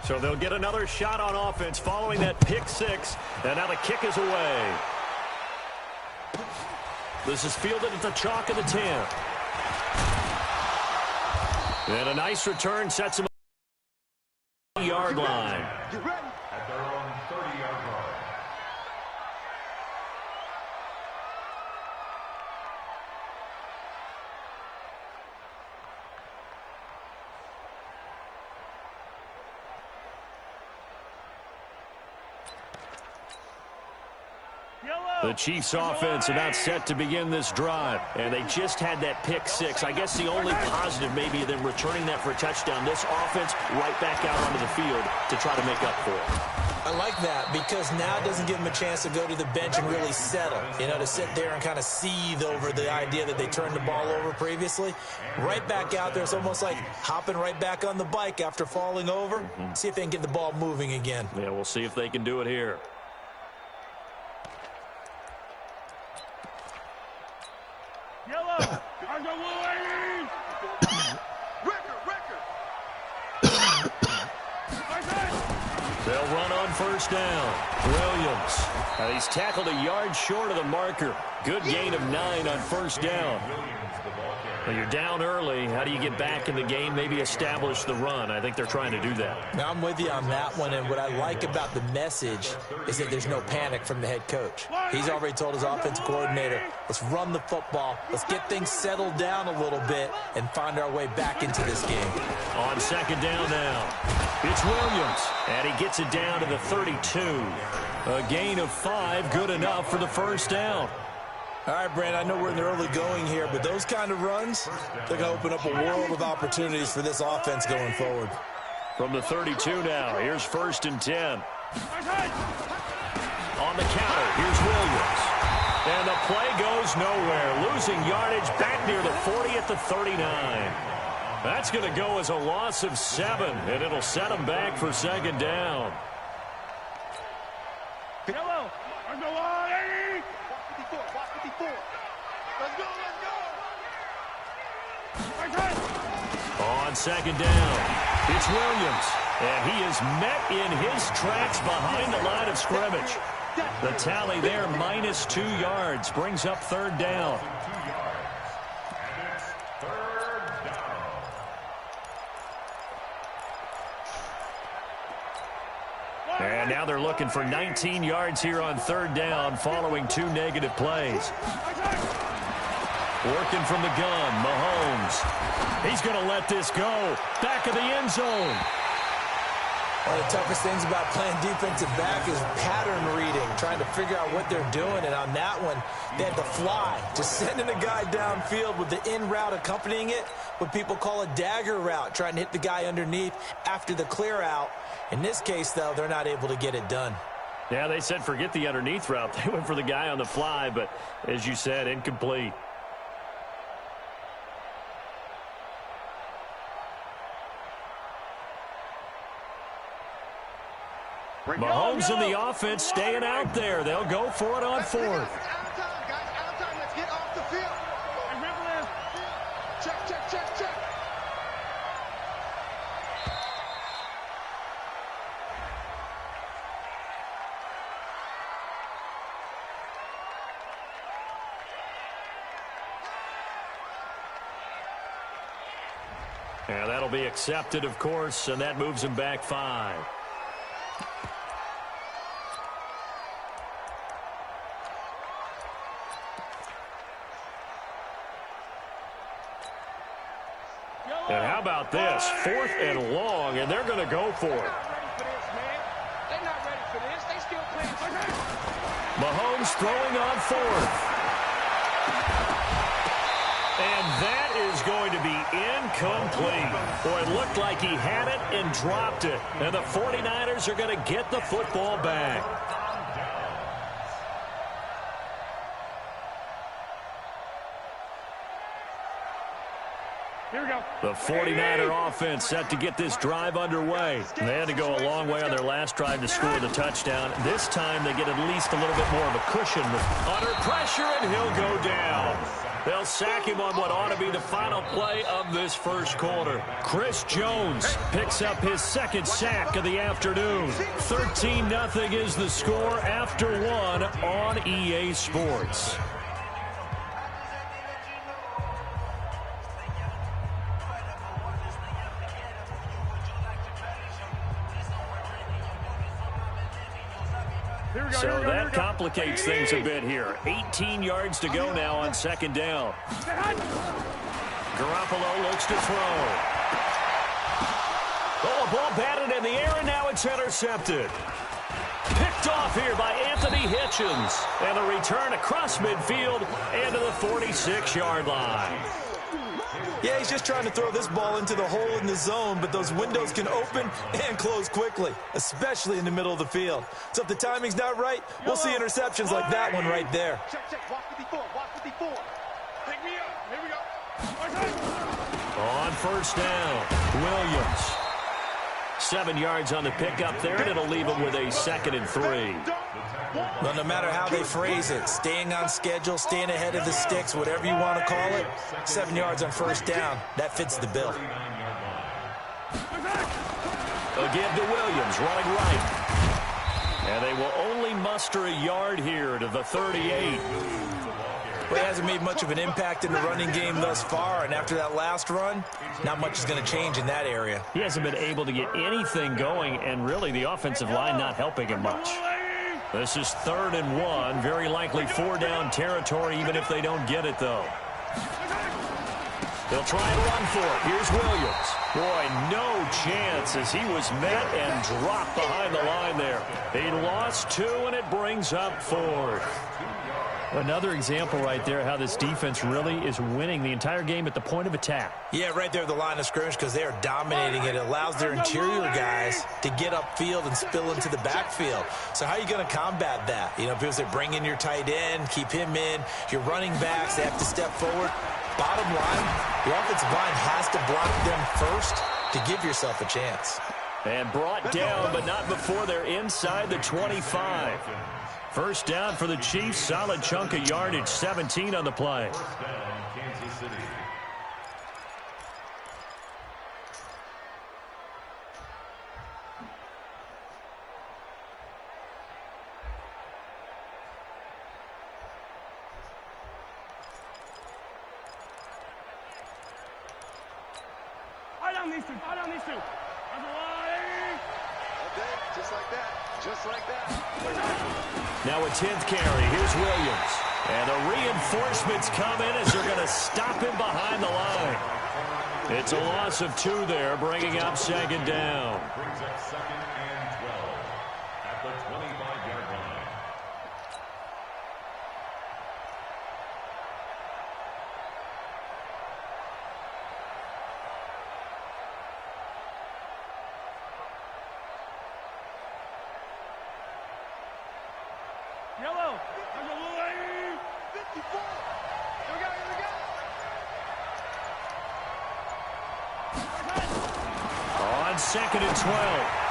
So they'll get another shot on offense following that pick six. And now the kick is away. This is fielded at the chalk of the 10. And a nice return sets him on the yard line. Get ready. At their own 30-yard line. The Chiefs offense about set to begin this drive, and they just had that pick six. I guess the only positive maybe of them returning that for a touchdown. This offense right back out onto the field to try to make up for it. I like that because now it doesn't give them a chance to go to the bench and really settle, to sit there and kind of seethe over the idea that they turned the ball over previously. Right back out there, it's almost like hopping right back on the bike after falling over. See if they can get the ball moving again. Yeah, we'll see if they can do it here. Yellow! They'll run on first down. Williams. He's tackled a yard short of the marker. Good gain of 9 on first down. Well, you're down early. How do you get back in the game? Maybe establish the run. I think they're trying to do that. Now, I'm with you on that one, and what I like about the message is that there's no panic from the head coach. He's already told his offensive coordinator, let's run the football, let's get things settled down a little bit and find our way back into this game. On second down now, it's Williams, and he gets it down to the 32. A gain of 5, good enough for the first down. All right, Brand, I know we're in the early going here, but those kind of runs, they're going to open up a world of opportunities for this offense going forward. From the 32 now, here's first and 10. On the counter, here's Williams. And the play goes nowhere, losing yardage back near the 40 at the 39. That's going to go as a loss of 7, and it'll set them back for second down. Yellow! On the line! 54. Let's go! On second down, it's Williams. And he is met in his tracks behind the line of scrimmage. The tally there, minus 2 yards, brings up third down. And now they're looking for 19 yards here on third down following 2 negative plays. Working from the gun, Mahomes. He's going to let this go. Back of the end zone. One of the toughest things about playing defensive back is pattern reading, trying to figure out what they're doing. And on that one, they had to fly, just sending a guy downfield with the in route accompanying it, what people call a dagger route, trying to hit the guy underneath after the clear out. In this case, though, they're not able to get it done. Yeah, they said forget the underneath route. They went for the guy on the fly, but as you said, incomplete. Mahomes and the offense staying out there. They'll go for it on fourth. Out of time. Let's get off the field. Remember, check. Yeah, that'll be accepted, of course, and that moves him back 5. And how about this? 4th and long, and they're going to go for it. They're not ready for this. They still playing. Mahomes throwing on 4th. And that is going to be incomplete. Boy, it looked like he had it and dropped it. And the 49ers are going to get the football back. Here we go. The 49er offense set to get this drive underway. They had to go a long way on their last drive to score the touchdown. This time they get at least a little bit more of a cushion. Under pressure, and he'll go down. They'll sack him on what ought to be the final play of this first quarter. Chris Jones picks up his 2nd sack of the afternoon. 13-0 is the score after 1 on EA Sports. So that complicates things a bit here. 18 yards to go now on 2nd down. Garoppolo looks to throw. Oh, a ball batted in the air, and now it's intercepted. Picked off here by Anthony Hitchens. And a return across midfield and to the 46-yard line. Yeah, he's just trying to throw this ball into the hole in the zone, but those windows can open and close quickly, especially in the middle of the field. So if the timing's not right, we'll see interceptions like that one right there. Check. Watch 54. Watch 54. Pick me up. Here we go. On 1st down, Williams. 7 yards on the pickup there, and it'll leave him with a 2nd and 3. Well, no matter how they phrase it, staying on schedule, staying ahead of the sticks, whatever you want to call it, 7 yards on 1st down, that fits the bill. Again to Williams, running right. And they will only muster a yard here to the 38. Well, he hasn't made much of an impact in the running game thus far, and after that last run, not much is going to change in that area. He hasn't been able to get anything going, and really the offensive line not helping him much. This is 3rd and 1, very likely 4-down territory, even if they don't get it, though. They'll try and run for it. Here's Williams. Boy, no chance as he was met and dropped behind the line there. He lost 2, and it brings up 4th. Another example right there how this defense really is winning the entire game at the point of attack. Yeah, right there at the line of scrimmage because they are dominating it. It allows their interior guys to get upfield and spill into the backfield. So how are you going to combat that? You know, because they bring in your tight end, keep him in. Your running backs, they have to step forward. Bottom line, the offensive line has to block them first to give yourself a chance. And brought down, but not before they're inside the 25. 1st down for the Chiefs. Solid chunk of yardage. 17 on the play. Kansas City. Right on these two. Right on these two. Okay, just like that. Just like that. Now a 10th carry. Here's Williams. And the reinforcements come in as they're going to stop him behind the line. It's a loss of 2 there, bringing up 2nd down. Brings up 2nd and 12 at the 25-yard line. Yellow. There's a little 54. Here we go. On 2nd and 12,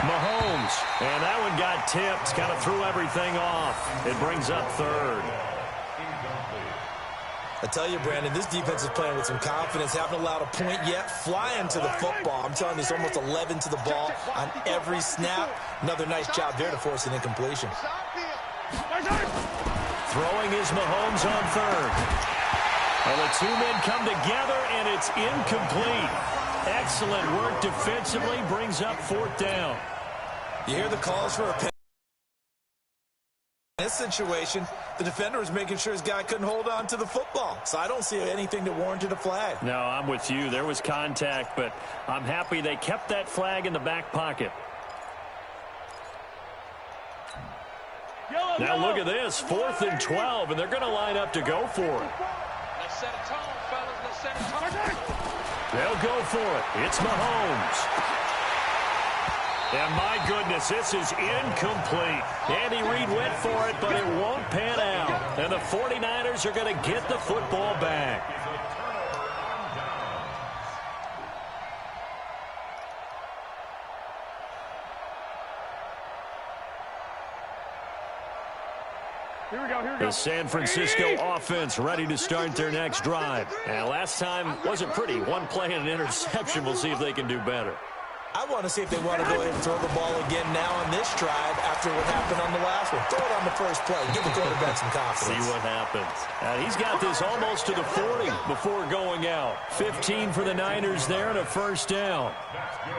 Mahomes. And that one got tipped, kind of threw everything off. It brings up 3rd. I tell you, Brandon, this defense is playing with some confidence. Haven't allowed a point yet. Flying to the football. I'm telling you, it's almost 11 to the ball on every snap. Another nice job there to force an incompletion. Throwing is Mahomes on 3rd. And the 2 men come together, and it's incomplete. Excellent work defensively, brings up 4th down. You hear the calls for a penalty. This this situation, the defender was making sure his guy couldn't hold on to the football. So I don't see anything that warranted a flag. No, I'm with you. There was contact, but I'm happy they kept that flag in the back pocket. Now look at this, 4th and 12, and they're going to line up to go for it. Let's set a tone, fellas. Let's set a tone. They'll go for it. It's Mahomes. And my goodness, this is incomplete. Andy Reid went for it, but it won't pan out. And the 49ers are going to get the football back. The San Francisco offense ready to start their next drive. And last time wasn't pretty. One play and an interception. We'll see if they can do better. I want to see if they want to go ahead and throw the ball again now on this drive after what happened on the last one. Throw it on the first play. Give the quarterback some confidence. See what happens. And he's got this almost to the 40 before going out. 15 for the Niners there and a first down.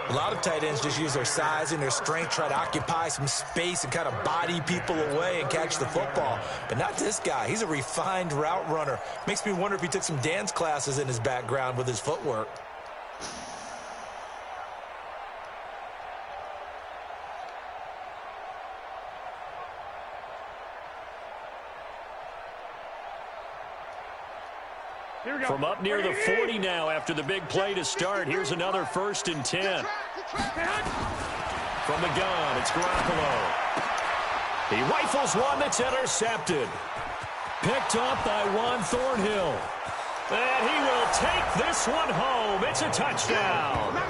A lot of tight ends just use their size and their strength, try to occupy some space and kind of body people away and catch the football. But not this guy. He's a refined route runner. Makes me wonder if he took some dance classes in his background with his footwork. From up near the 40 now after the big play to start. Here's another 1st and 10. From the gun, it's Garoppolo. He rifles one that's intercepted. Picked up by Juan Thornhill. And he will take this one home. It's a touchdown.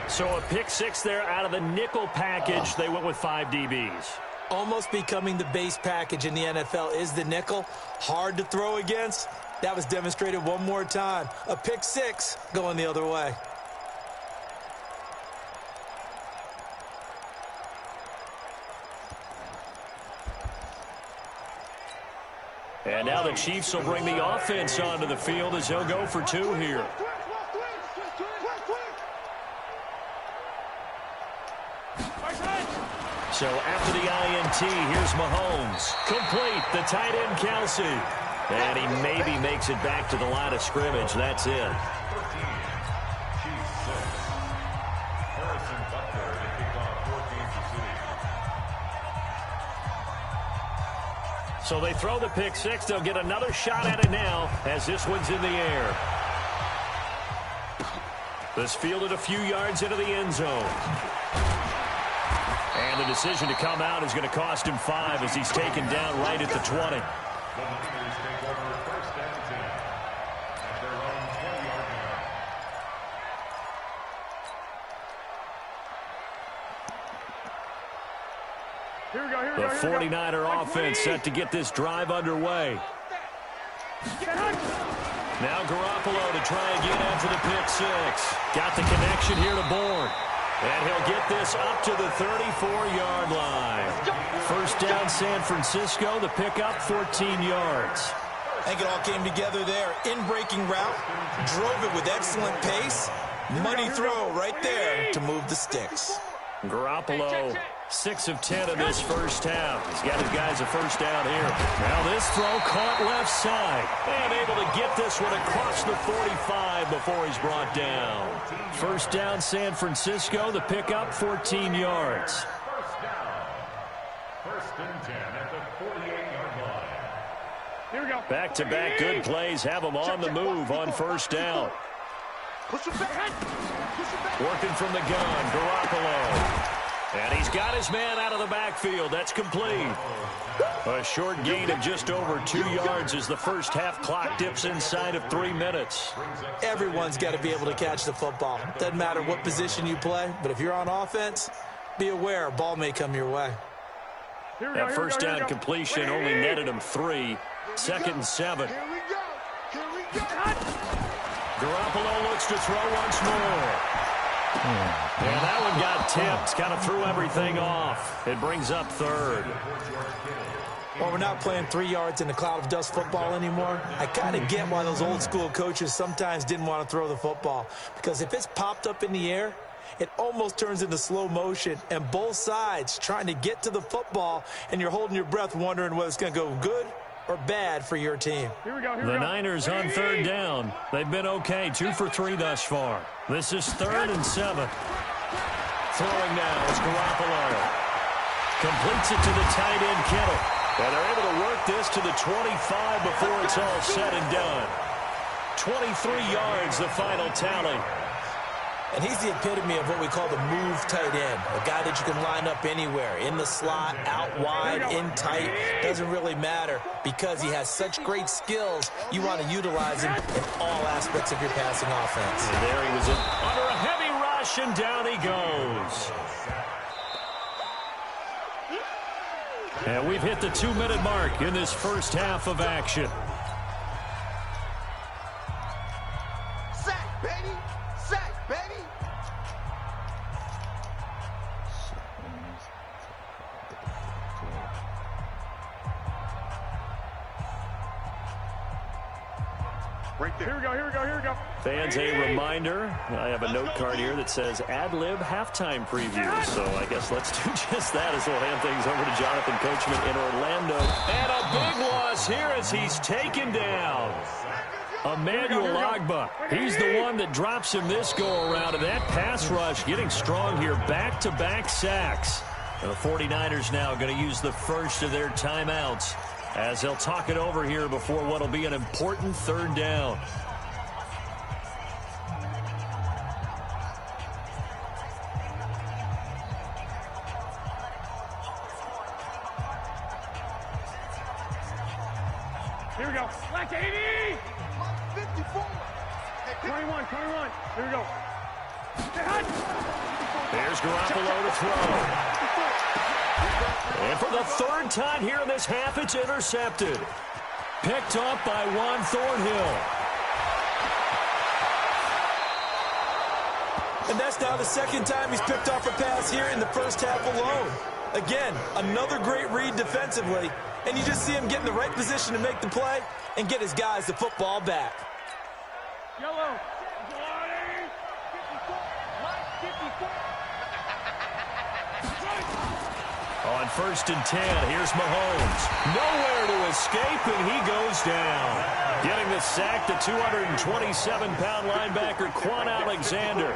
So a pick 6 there out of the nickel package. They went with 5 DBs. Almost becoming the base package in the NFL is the nickel. Hard to throw against. That was demonstrated one more time. A pick 6 going the other way. And now the Chiefs will bring the offense onto the field as they'll go for 2 here. So after the INT, here's Mahomes. Complete, the tight end Kelsey. And he maybe makes it back to the line of scrimmage. That's it. So they throw the pick 6. They'll get another shot at it now as this one's in the air. This fielded a few yards into the end zone. And the decision to come out is going to cost him 5 as he's taken down right at the 20. The 49er offense set to get this drive underway. Now Garoppolo to try again after the pick 6. Got the connection here to Bourne. And he'll get this up to the 34-yard line. First down San Francisco. The pickup 14 yards. I think it all came together there. In-breaking route. Drove it with excellent pace. Money throw right there to move the sticks. Garoppolo, 6 of 10 in this first half. He's got his guys a first down here. Now this throw caught left side. And able to get this one across the 45 before he's brought down. First down San Francisco. The pickup 14 yards. First down. 1st and 10 at the 48-yard line. Here we go. Back-to-back good plays have them on the move on first down. Working from the gun, Garoppolo. And he's got his man out of the backfield. That's complete. A short gain of just over 2 yards as the first half clock dips inside of 3 minutes. Everyone's got to be able to catch the football. Doesn't matter what position you play, but if you're on offense, be aware a ball may come your way. That first down completion only netted him 3. 2nd and 7. Garoppolo looks to throw once more. And that one got tipped. Kind of threw everything off. It brings up 3rd. Well, we're not playing 3 yards in a cloud of dust football anymore. I kind of get why those old school coaches sometimes didn't want to throw the football. Because if it's popped up in the air, it almost turns into slow motion, and both sides trying to get to the football, and you're holding your breath wondering whether it's going to go good or bad for your team. Here we go. The Niners on third down. They've been okay, 2 for 3 thus far. This is 3rd and 7. Throwing now is Garoppolo. Completes it to the tight end, Kittle. And they're able to work this to the 25 before it's all said and done. 23 yards, the final tally. And he's the epitome of what we call the move tight end, a guy that you can line up anywhere, in the slot, out wide, in tight, doesn't really matter because he has such great skills. You want to utilize him in all aspects of your passing offense. And there he was under a heavy rush, and down he goes. And we've hit the 2-minute mark in this first half of action. Sack, baby! Sack, baby! Right there. Here we go, here we go, here we go. Fans, a reminder, I have a note card here that says ad-lib halftime preview. So I guess let's do just that as we'll hand things over to Jonathan Coachman in Orlando. And a big loss here as he's taken down. Emmanuel Ogbah, he's the one that drops him this go-around. And that pass rush getting strong here, back-to-back sacks. And the 49ers now going to use the first of their timeouts as they'll talk it over here before what will be an important 3rd down. Here we go. Black 80! 54! 21, 21. Here we go. There's Garoppolo to throw. And for the 3rd time here in this half, it's intercepted. Picked up by Juan Thornhill. And that's now the 2nd time he's picked off a pass here in the first half alone. Again, another great read defensively, and you just see him get in the right position to make the play and get his guys the football back. Yellow. 54. On 1st and 10, here's Mahomes. Nowhere to escape, and he goes down. Getting the sack, the 227-pound linebacker, Quan Alexander.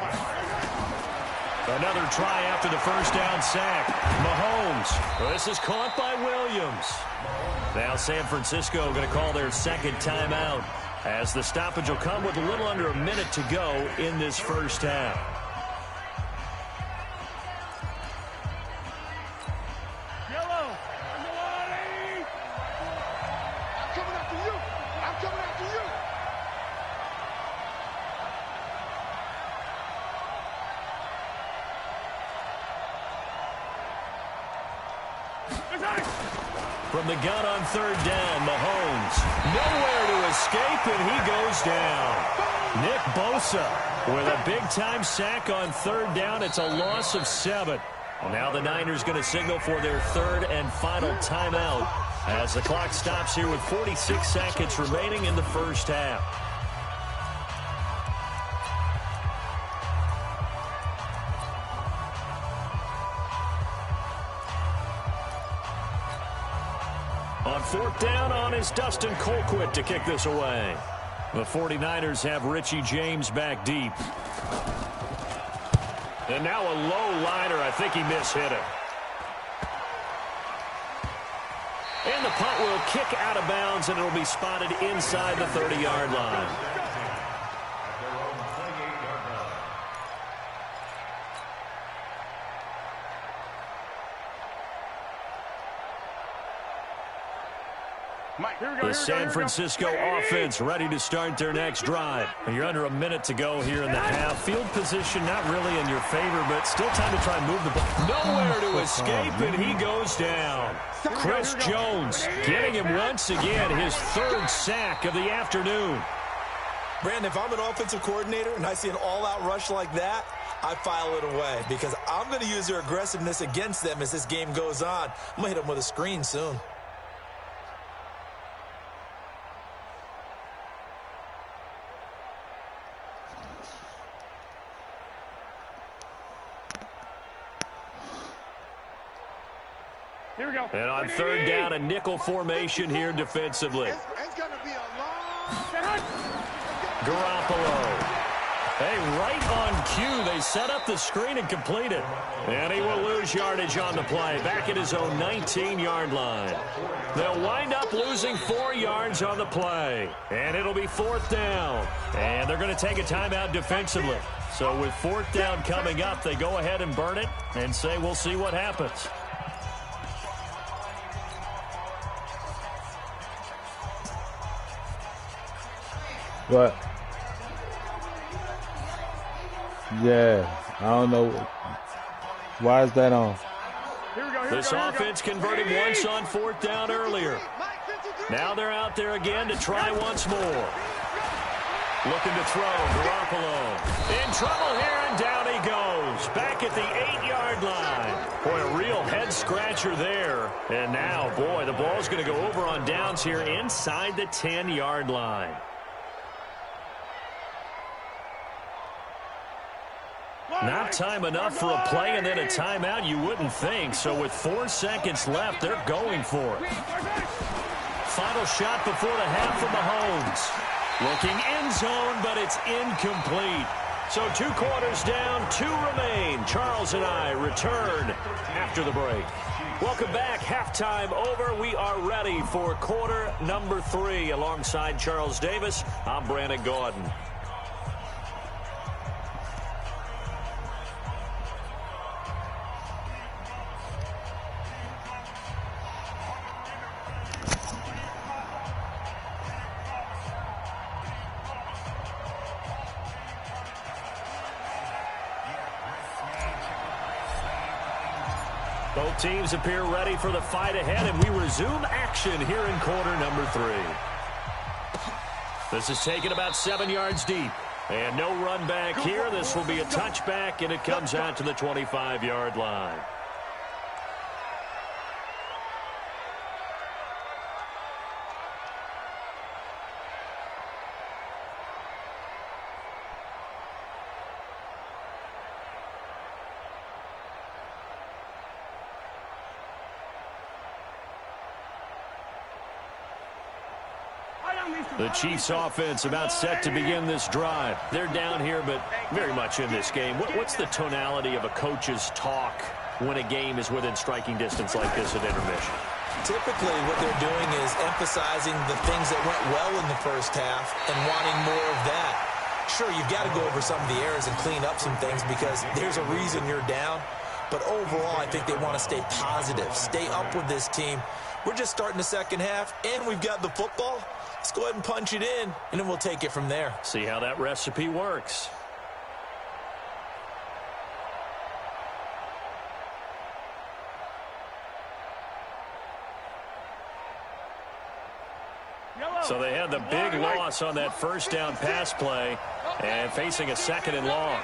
Another try after the 1st down sack. Mahomes. This is caught by Williams. Now San Francisco going to call their 2nd timeout as the stoppage will come with a little under a minute to go in this first half. From the gun on 3rd down, Mahomes. Nowhere to escape, and he goes down. Nick Bosa with a big-time sack on 3rd down. It's a loss of 7. Now the Niners going to signal for their 3rd and final timeout as the clock stops here with 46 seconds remaining in the first half. On 4th down on is Dustin Colquitt to kick this away. The 49ers have Richie James back deep. And now a low liner. I think he mishit it. And the punt will kick out of bounds, and it'll be spotted inside the 30-yard line. The San Francisco offense ready to start their next drive. You're under a minute to go here in the half. Field position not really in your favor, but still time to try and move the ball. Nowhere to escape, and he goes down. Chris Jones getting him once again, his 3rd sack of the afternoon. Brandon, if I'm an offensive coordinator and I see an all-out rush like that, I file it away because I'm going to use their aggressiveness against them as this game goes on. I'm going to hit them with a screen soon. Here we go. And on third down, a nickel formation here defensively. It's going to be a long... Garoppolo. Hey, right on cue. They set up the screen and complete it. And he will lose yardage on the play, back at his own 19-yard line. They'll wind up losing 4 yards on the play. And it'll be fourth down. And they're going to take a timeout defensively. So with fourth down coming up, they go ahead and burn it and say we'll see what happens. But yeah, I don't know. Why is that on? This offense converted once on fourth down earlier. Now they're out there again to try once more. Looking to throw. Garoppolo in trouble here, and down he goes. Back at the 8-yard line. Boy, a real head-scratcher there. And now, boy, the ball's going to go over on downs here inside the 10-yard line. Not time enough for a play and then a timeout, you wouldn't think. So with 4 seconds left, they're going for it. Final shot before the half from Mahomes. Looking end zone, but it's incomplete. So 2 quarters down, 2 remain. Charles and I return after the break. Welcome back. Halftime over. We are ready for quarter number 3. Alongside Charles Davis, I'm Brandon Gordon. Both teams appear ready for the fight ahead, and we resume action here in quarter number 3. This is taken about 7 yards deep. And no run back here. This will be a touchback, and it comes out to the 25-yard line. The Chiefs offense about set to begin this drive. They're down here, but very much in this game. What's the tonality of a coach's talk when a game is within striking distance like this at intermission? Typically, what they're doing is emphasizing the things that went well in the first half and wanting more of that. Sure, you've got to go over some of the errors and clean up some things because there's a reason you're down. But overall, I think they want to stay positive, stay up with this team. We're just starting the second half, and we've got the football. Let's go ahead and punch it in, and then we'll take it from there. See how that recipe works. So they had the big loss on that first down pass play and facing a second and long.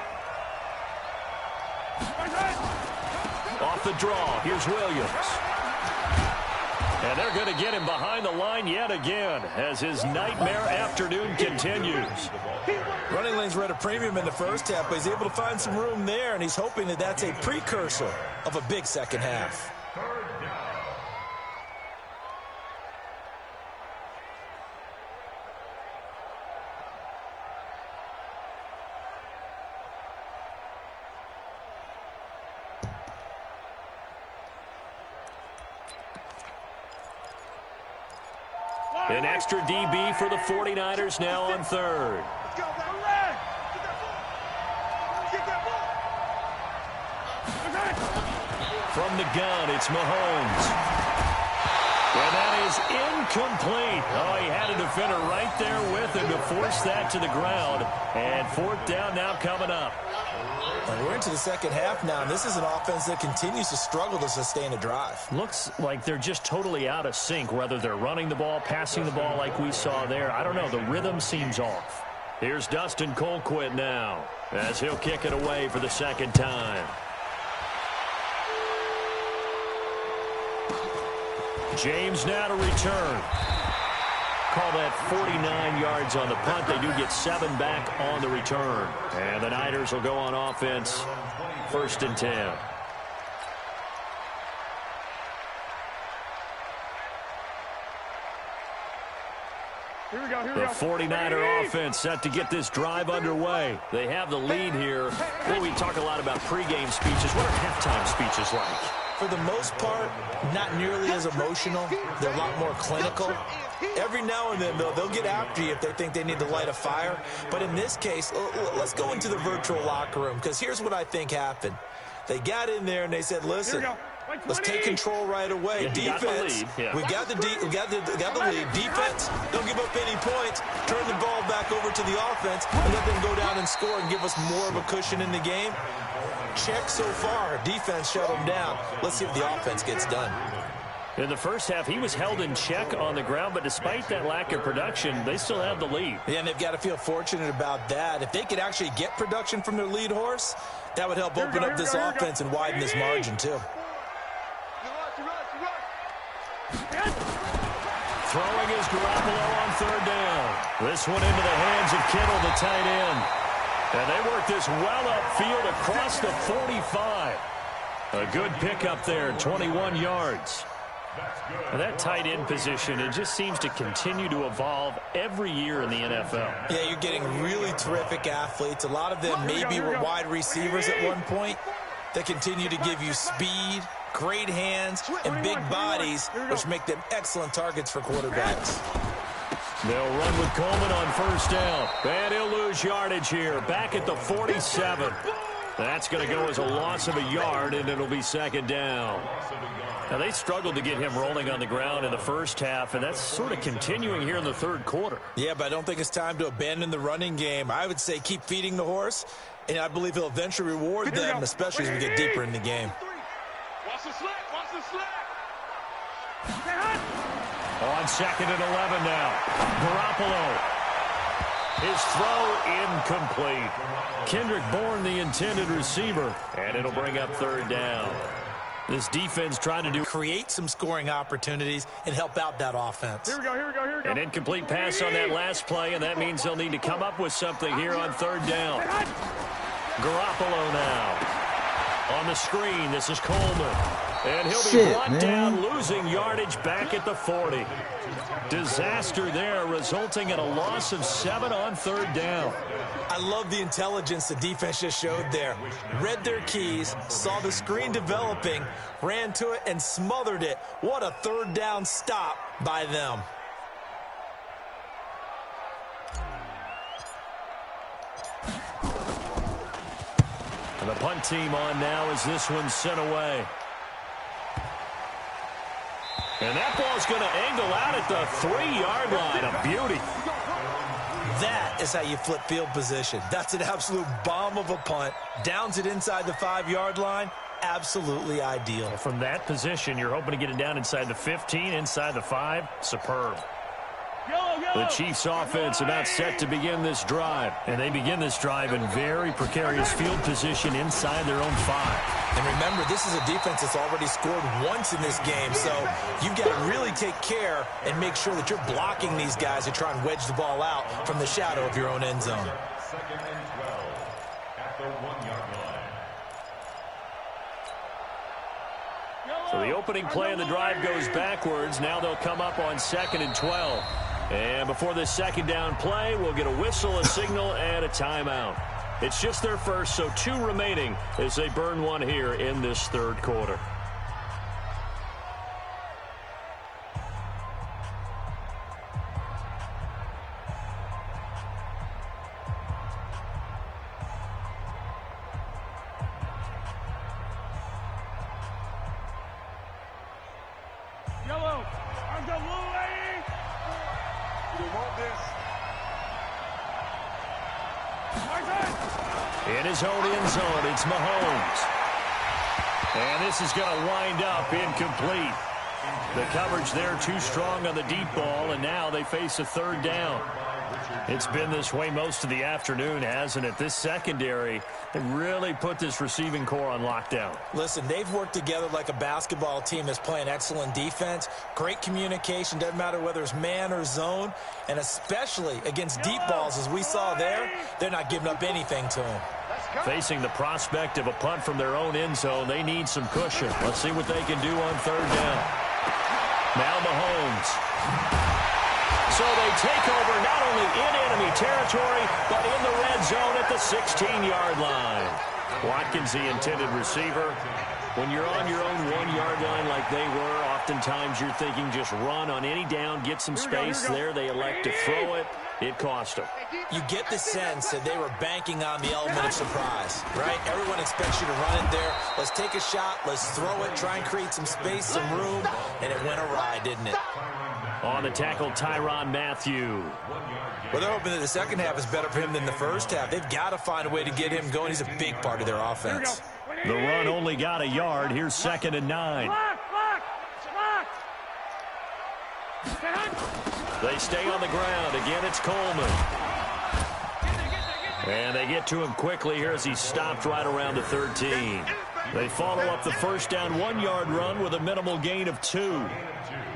Off the draw, here's Williams. And they're going to get him behind the line yet again as his nightmare afternoon continues. Running lanes were at a premium in the first half, but he's able to find some room there, and he's hoping that that's a precursor of a big second half. An extra DB for the 49ers now on third. From the gun, it's Mahomes. And that is incomplete. Oh, he had a defender right there with him to force that to the ground. And fourth down now coming up. And we're into the second half now, and this is an offense that continues to struggle to sustain a drive. Looks like they're just totally out of sync, whether they're running the ball, passing the ball like we saw there. I don't know. The rhythm seems off. Here's Dustin Colquitt now as he'll kick it away for the second time. James now to return. Call that 49 yards on the punt. They do get 7 back on the return. And the Niners will go on offense. 1st and 10. The 49er offense set to get this drive underway. They have the lead here. Well, we talk a lot about pregame speeches. What are halftime speeches like? For the most part, not nearly as emotional. They're a lot more clinical. Every now and then, though, they'll get after you if they think they need to light a fire. But in this case, let's go into the virtual locker room, because here's what I think happened. They got in there and they said, listen, let's take control right away. Defense, we got the lead. Defense, don't give up any points. Turn the ball back over to the offense and let them go down and score and give us more of a cushion in the game. Check so far. Defense shut them down. Let's see if the offense gets done. In the first half, he was held in check on the ground, but despite that lack of production, they still have the lead. Yeah, and they've got to feel fortunate about that. If they could actually get production from their lead horse, that would help open up this offense and widen this margin, too. Throwing is Garoppolo on third down. This one into the hands of Kittle, the tight end. And they work this well upfield across the 45. A good pickup there, 21 yards. And that tight end position, it just seems to continue to evolve every year in the NFL. Yeah, you're getting really terrific athletes. A lot of them maybe were wide receivers at one point. They continue to give you speed, great hands, and big bodies, which make them excellent targets for quarterbacks. They'll run with Coleman on first down. And he'll lose yardage here, back at the 47. That's going to go as a loss of a yard, and it'll be second down. Now, they struggled to get him rolling on the ground in the first half, and that's sort of continuing here in the third quarter. Yeah, but I don't think it's time to abandon the running game. I would say keep feeding the horse, and I believe he'll eventually reward them, especially as we get deeper in the game. Watch the slack, watch the slack. On second and 11 now. Garoppolo. His throw incomplete. Kendrick Bourne, the intended receiver, and it'll bring up third down. This defense trying to create some scoring opportunities and help out that offense. Here we go. An incomplete pass on that last play, and that means they'll need to come up with something here on third down. Garoppolo now. On the screen, this is Coleman. And he'll be brought down, losing yardage back at the 40. Disaster there, resulting in a loss of 7 on third down. I love the intelligence the defense just showed there. Read their keys, saw the screen developing, ran to it, and smothered it. What a third down stop by them. And the punt team on now as this one's sent away. And that ball's going to angle out at the 3-yard line. A beauty. That is how you flip field position. That's an absolute bomb of a punt. Downs it inside the 5-yard line. Absolutely ideal. From that position, you're hoping to get it down inside the 15, inside the 5. Superb. The Chiefs offense about set to begin this drive. And they begin this drive in very precarious field position inside their own 5. And remember, this is a defense that's already scored once in this game, so you've got to really take care and make sure that you're blocking these guys who try and wedge the ball out from the shadow of your own end zone. Second and 12 at the 1-yard line. So the opening play of the drive goes backwards. Now they'll come up on second and 12. And before this second down play, we'll get a whistle, a signal, and a timeout. It's just their first, so 2 remaining as they burn one here in this third quarter. Yellow, I've got blue, lady. You want this? In his own end zone, it's Mahomes. And this is going to wind up incomplete. The coverage there too strong on the deep ball, and now they face a third down. It's been this way most of the afternoon, hasn't it? This secondary, they really put this receiving core on lockdown. Listen, they've worked together like a basketball team that's playing excellent defense. Great communication, doesn't matter whether it's man or zone. And especially against deep balls, as we saw there, they're not giving up anything to them. Facing the prospect of a punt from their own end zone, they need some cushion. Let's see what they can do on third down. Now Mahomes. So they take over not only in enemy territory, but in the red zone at the 16-yard line. Watkins, the intended receiver. When you're on your own 1-yard line like they were, oftentimes you're thinking just run on any down, get some space there. They elect to throw it. It cost them. You get the sense that they were banking on the element of surprise, right? Everyone expects you to run it there. Let's take a shot. Let's throw it. Try and create some space, some room. And it went awry, didn't it? On the tackle, Tyrann Mathieu. Well, they're hoping that the second half is better for him than the first half. They've got to find a way to get him going. He's a big part of their offense. The run only got a yard. Here's 2nd and 9. They stay on the ground. Again, it's Coleman. And they get to him quickly here as he stopped right around the 13. They follow up the first down 1-yard run with a minimal gain of 2.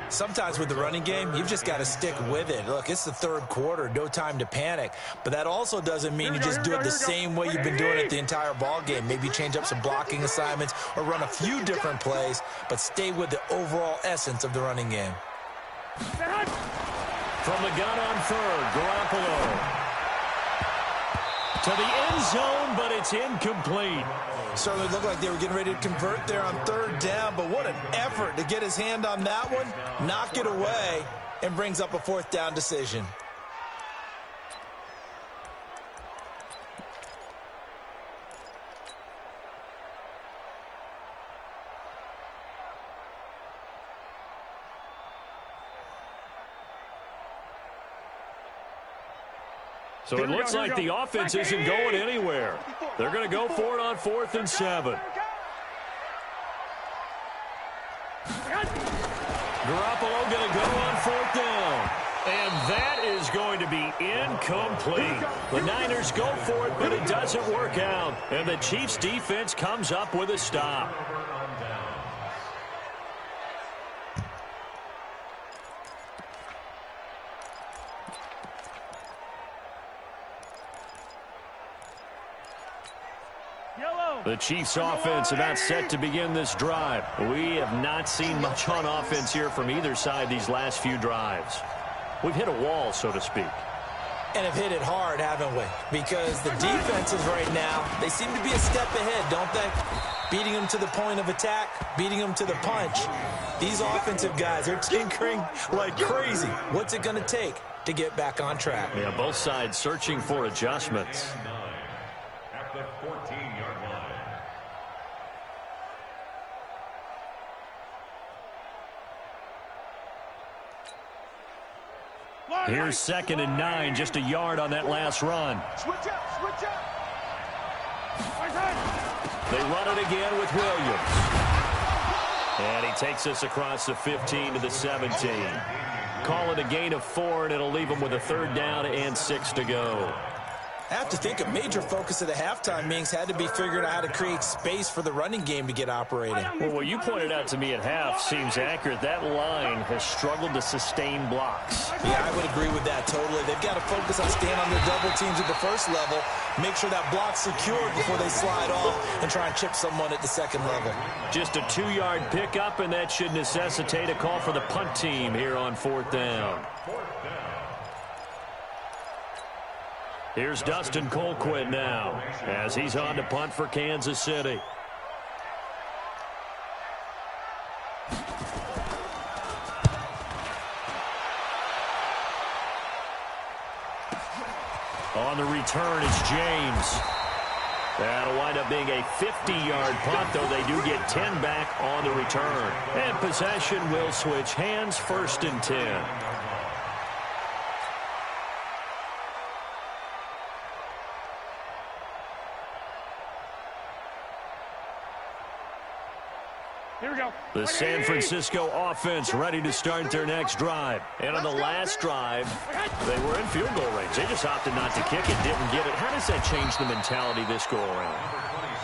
Sometimes with the running game, you've just got to stick with it. Look, it's the third quarter, no time to panic. But that also doesn't mean you just do it the same way you've been doing it the entire ball game. Maybe change up some blocking assignments or run a few different plays, but stay with the overall essence of the running game. From the gun on third, Garoppolo. To the end zone, but it's incomplete. Certainly looked like they were getting ready to convert there on third down, but what an effort to get his hand on that one, knock it away, and brings up a 4th down decision. So it looks like the offense isn't going anywhere. They're going to go for it on 4th and 7. Garoppolo going to go on 4th down. And that is going to be incomplete. The Niners go for it, but it doesn't work out. And the Chiefs' defense comes up with a stop. The Chiefs' offense about set to begin this drive. We have not seen much on offense here from either side these last few drives. We've hit a wall, so to speak. And have hit it hard, haven't we? Because the defenses right now, they seem to be a step ahead, don't they? Beating them to the point of attack, beating them to the punch. These offensive guys are tinkering like crazy. What's it going to take to get back on track? Yeah, both sides searching for adjustments. At the 14-yard line. Here's 2nd and 9, just a yard on that last run. Switch up, switch up. They run it again with Williams. And he takes us across the 15 to the 17. Call it a gain of 4, and it'll leave them with a 3rd down and 6 to go. I have to think a major focus of the halftime meetings had to be figuring out how to create space for the running game to get operating. Well, what you pointed out to me at half seems accurate. That line has struggled to sustain blocks. Yeah, I would agree with that totally. They've got to focus on staying on their double teams at the first level, make sure that block's secured before they slide off and try and chip someone at the second level. Just a 2-yard pickup, and that should necessitate a call for the punt team here on 4th down. Here's Dustin Colquitt now as he's on to punt for Kansas City. On the return, it's James. That'll wind up being a 50-yard punt, though they do get 10 back on the return. And possession will switch hands, 1st and 10. Here we go. The San Francisco offense ready to start their next drive. And on the last drive, they were in field goal range. They just opted not to kick it, didn't get it. How does that change the mentality this go around?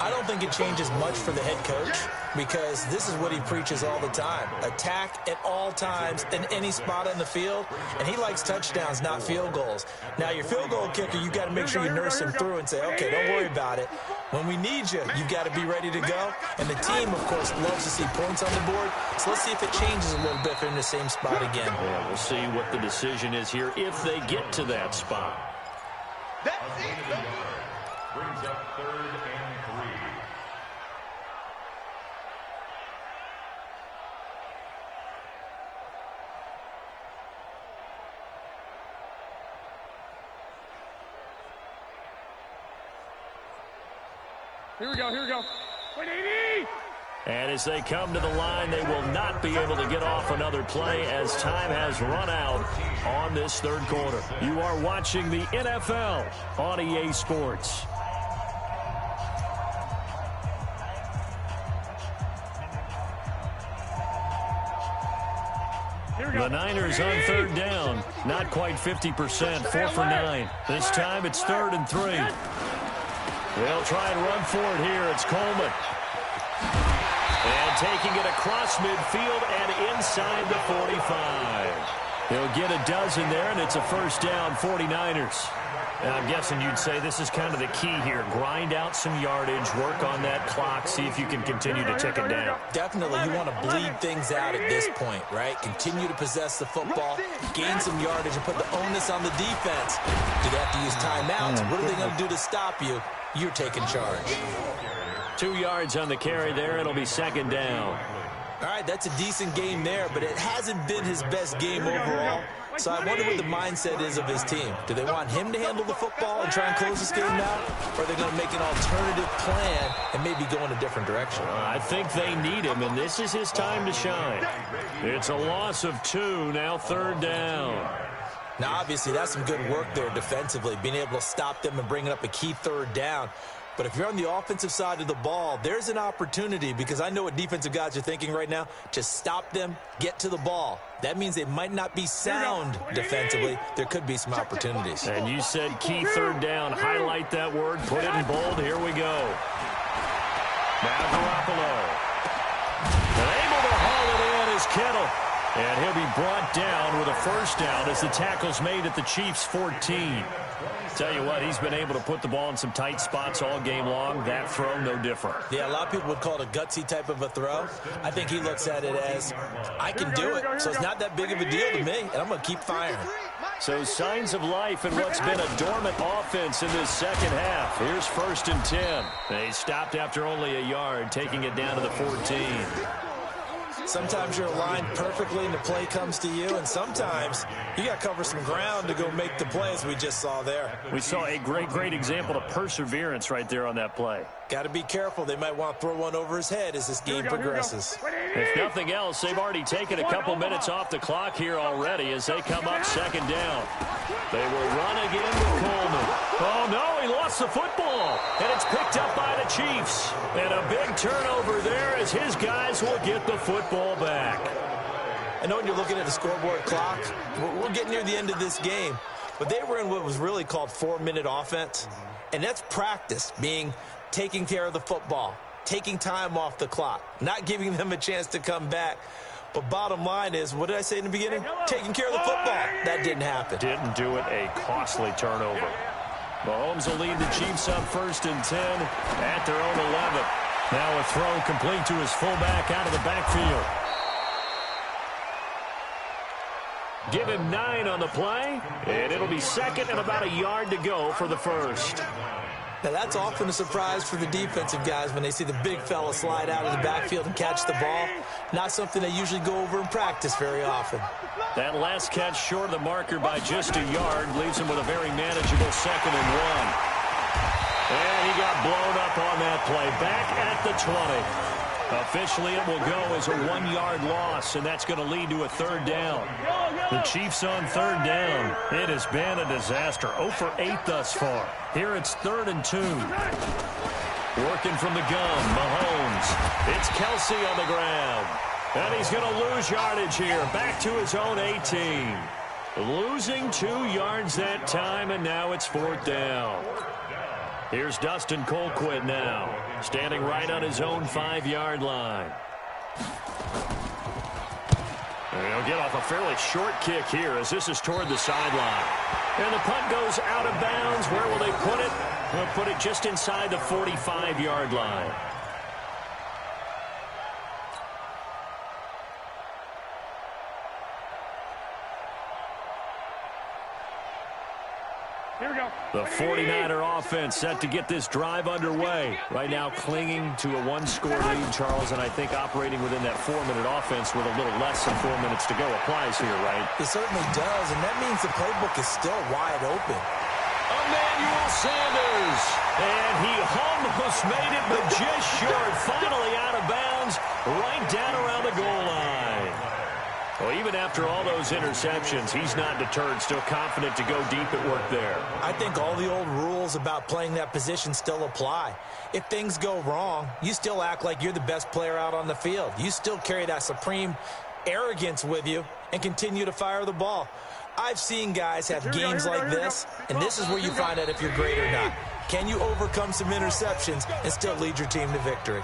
I don't think it changes much for the head coach because this is what he preaches all the time. Attack at all times in any spot on the field, and he likes touchdowns, not field goals. Now, your field goal kicker, you've got to make sure you nurse him through and say, okay, don't worry about it. When we need you, you've got to be ready to go. And the team, of course, loves to see points on the board. So let's see if it changes a little bit if they're in the same spot again. Yeah, we'll see what the decision is here if they get to that spot. Brings up 3rd and 3. Here we go. 180! And as they come to the line, they will not be able to get off another play as time has run out on this third quarter. You are watching the NFL on EA Sports. The Niners on 3rd down. Not quite 50%, 4 for 9. This time it's 3rd and 3. They'll try and run for it here. It's Coleman. And taking it across midfield and inside the 45. He'll get a dozen there, and it's a first down, 49ers. And I'm guessing you'd say this is kind of the key here. Grind out some yardage, work on that clock, see if you can continue to tick it down. Definitely, you want to bleed things out at this point, right? Continue to possess the football, gain some yardage, and put the onus on the defense. Do they have to use timeouts? What are they going to do to stop you? You're taking charge. 2 yards on the carry there. It'll be 2nd down. All right, that's a decent game there, but it hasn't been his best game overall. So I wonder what the mindset is of his team. Do they want him to handle the football and try and close this game out? Or are they going to make an alternative plan and maybe go in a different direction? I think they need him, and this is his time to shine. It's a loss of 2, now 3rd down. Now, obviously, that's some good work there defensively, being able to stop them and bringing up a key 3rd down. But if you're on the offensive side of the ball, there's an opportunity, because I know what defensive guys are thinking right now. Just stop them, get to the ball. That means they might not be sound defensively. There could be some opportunities. And you said key 3rd down. Highlight that word. Put it in bold. Here we go. Now Garoppolo. And able to haul it in is Kittle. And he'll be brought down with a first down as the tackle's made at the Chiefs' 14. Tell you what, he's been able to put the ball in some tight spots all game long. That throw, no different. Yeah, a lot of people would call it a gutsy type of a throw. I think he looks at it as, I can do it, so it's not that big of a deal to me, and I'm going to keep firing. So signs of life in what's been a dormant offense in this second half. Here's 1st and 10. They stopped after only a yard, taking it down to the 14. Sometimes you're aligned perfectly and the play comes to you, and sometimes you got to cover some ground to go make the play, as we just saw there. We saw a great example of perseverance right there on that play. Got to be careful. They might want to throw one over his head as this game progresses. If nothing else, they've already taken a couple minutes off the clock here already as they come up 2nd down. They will run again with Coleman. Oh, no, he lost the football. And it's picked up by the Chiefs. And a big turnover there as his guys will get the football back. I know when you're looking at the scoreboard clock, we're getting near the end of this game. But they were in what was really called 4-minute offense. And that's practice, being taking care of the football, taking time off the clock, not giving them a chance to come back. But bottom line is, what did I say in the beginning? Taking care of the football. That didn't happen. Didn't do it. A costly turnover. Mahomes will lead the Chiefs up 1st and 10 at their own 11. Now a throw complete to his fullback out of the backfield. Give him 9 on the play, and it'll be 2nd and about a yard to go for the first. Now, that's often a surprise for the defensive guys when they see the big fella slide out of the backfield and catch the ball. Not something they usually go over in practice very often. That last catch short of the marker by just a yard leaves him with a very manageable 2nd and 1. And he got blown up on that play. Back at the 20. Officially, it will go as a 1-yard loss, and that's going to lead to a 3rd down. The Chiefs on 3rd down. It has been a disaster. 0 for 8 thus far. Here it's 3rd and 2. Working from the gun, Mahomes. It's Kelsey on the ground. And he's going to lose yardage here. Back to his own 18. Losing 2 yards that time, and now it's 4th down. Here's Dustin Colquitt now, standing right on his own 5-yard line. And he'll get off a fairly short kick here as this is toward the sideline. And the punt goes out of bounds. Where will they put it? They'll put it just inside the 45-yard line. Here we go. The 49er offense set to get this drive underway. Right now clinging to a one-score lead, Charles, and I think operating within that 4-minute offense with a little less than 4 minutes to go applies here, right? It certainly does, and that means the playbook is still wide open. Emmanuel Sanders, and he almost made it, but just short. Finally out of bounds, right down around the goal line. Well, even after all those interceptions, he's not deterred, still confident to go deep at work there. I think all the old rules about playing that position still apply. If things go wrong, you still act like you're the best player out on the field. You still carry that supreme arrogance with you and continue to fire the ball. I've seen guys have games like this, and this is where you find out if you're great or not. Can you overcome some interceptions and still lead your team to victory?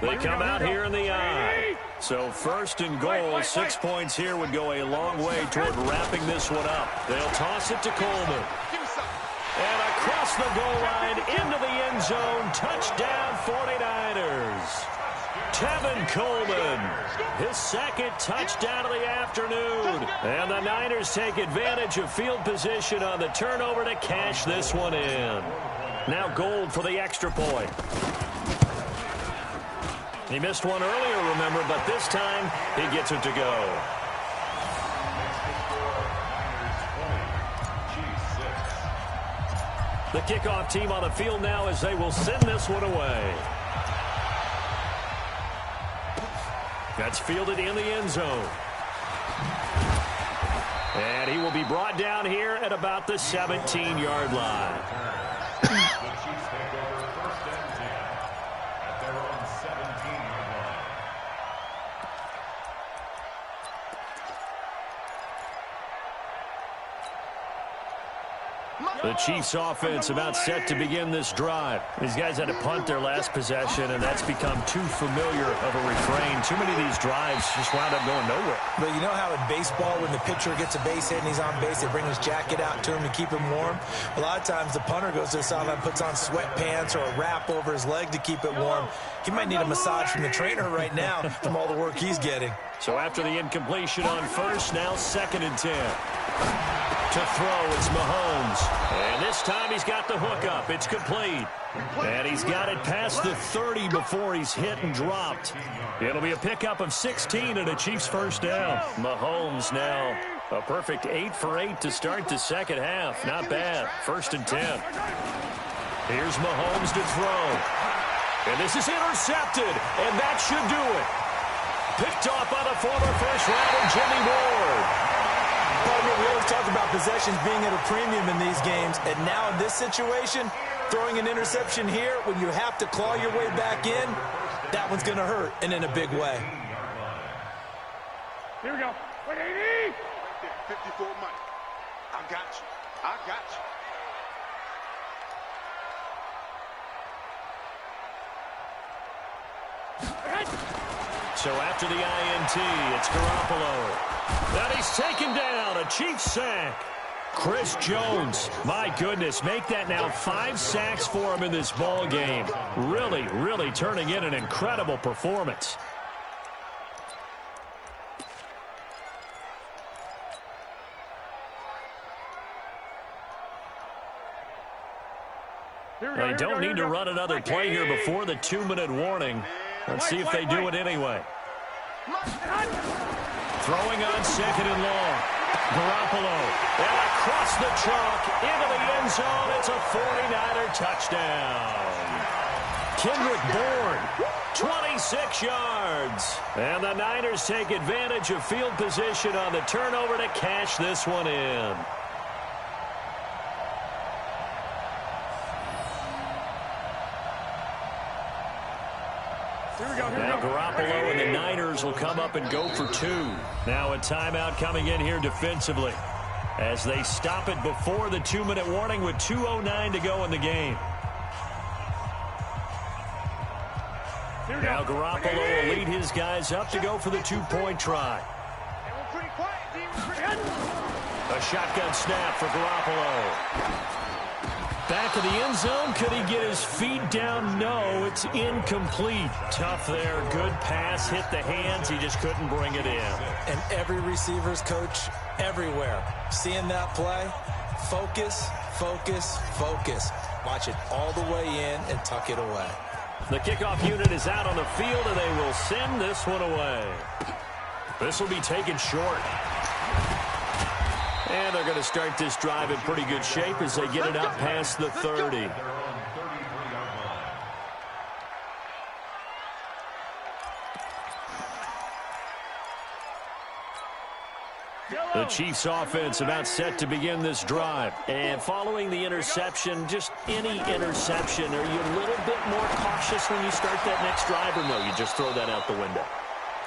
They come out here in the eye. So 1st and goal, 6 points here would go a long way toward wrapping this one up. They'll toss it to Coleman. And across the goal line, into the end zone, touchdown 49ers. Tevin Coleman, his 2nd touchdown of the afternoon. And the Niners take advantage of field position on the turnover to cash this one in. Now Gold for the extra point. He missed one earlier, remember, but this time he gets it to go. The kickoff team on the field now as they will send this one away. That's fielded in the end zone. And he will be brought down here at about the 17-yard line. The Chiefs offense about set to begin this drive. These guys had to punt their last possession, and that's become too familiar of a refrain. Too many of these drives just wound up going nowhere. But you know how in baseball, when the pitcher gets a base hit and he's on base, they bring his jacket out to him to keep him warm? A lot of times the punter goes to the sideline, puts on sweatpants or a wrap over his leg to keep it warm. He might need a massage from the trainer right now from all the work he's getting. So after the incompletion on first, now 2nd and 10. To throw, it's Mahomes. And this time he's got the hook up. It's complete. And he's got it past the 30 before he's hit and dropped. It'll be a pickup of 16 and a Chiefs first down. Mahomes now a perfect 8 for 8 to start the second half. Not bad. 1st and 10. Here's Mahomes to throw. And this is intercepted. And that should do it. Picked off by the former first-rounder Jimmy Ward. We always talk about possessions being at a premium in these games, and now in this situation, throwing an interception here when you have to claw your way back in, that one's going to hurt, and in a big way. Here we go. 180. 54 Mike. I got you. I got you. So after the INT, it's Garoppolo. And he's taken down, a Chiefs sack. Chris Jones, my goodness, make that now 5 sacks for him in this ball game. Really, really turning in an incredible performance. They don't need to run another play here before the 2-minute warning. Let's see if they do it anyway. Throwing on 2nd and long. Garoppolo. And across the chalk into the end zone. It's a 49er touchdown. Kendrick Bourne, 26 yards. And the Niners take advantage of field position on the turnover to cash this one in. Now Garoppolo and the Niners will come up and go for 2. Now a timeout coming in here defensively as they stop it before the 2-minute warning with 2:09 to go in the game. Now Garoppolo will lead his guys up to go for the 2-point try. A shotgun snap for Garoppolo. Back of the end zone. Could he get his feet down? No, it's incomplete. Tough there. Good pass. Hit the hands. He just couldn't bring it in. And every receiver's coach everywhere. Seeing that play, focus, focus, focus. Watch it all the way in and tuck it away. The kickoff unit is out on the field, and they will send this one away. This will be taken short. And they're going to start this drive in pretty good shape as they get it up past the 30. The Chiefs offense about set to begin this drive. And following the interception, just any interception, are you a little bit more cautious when you start that next drive, or no, you just throw that out the window?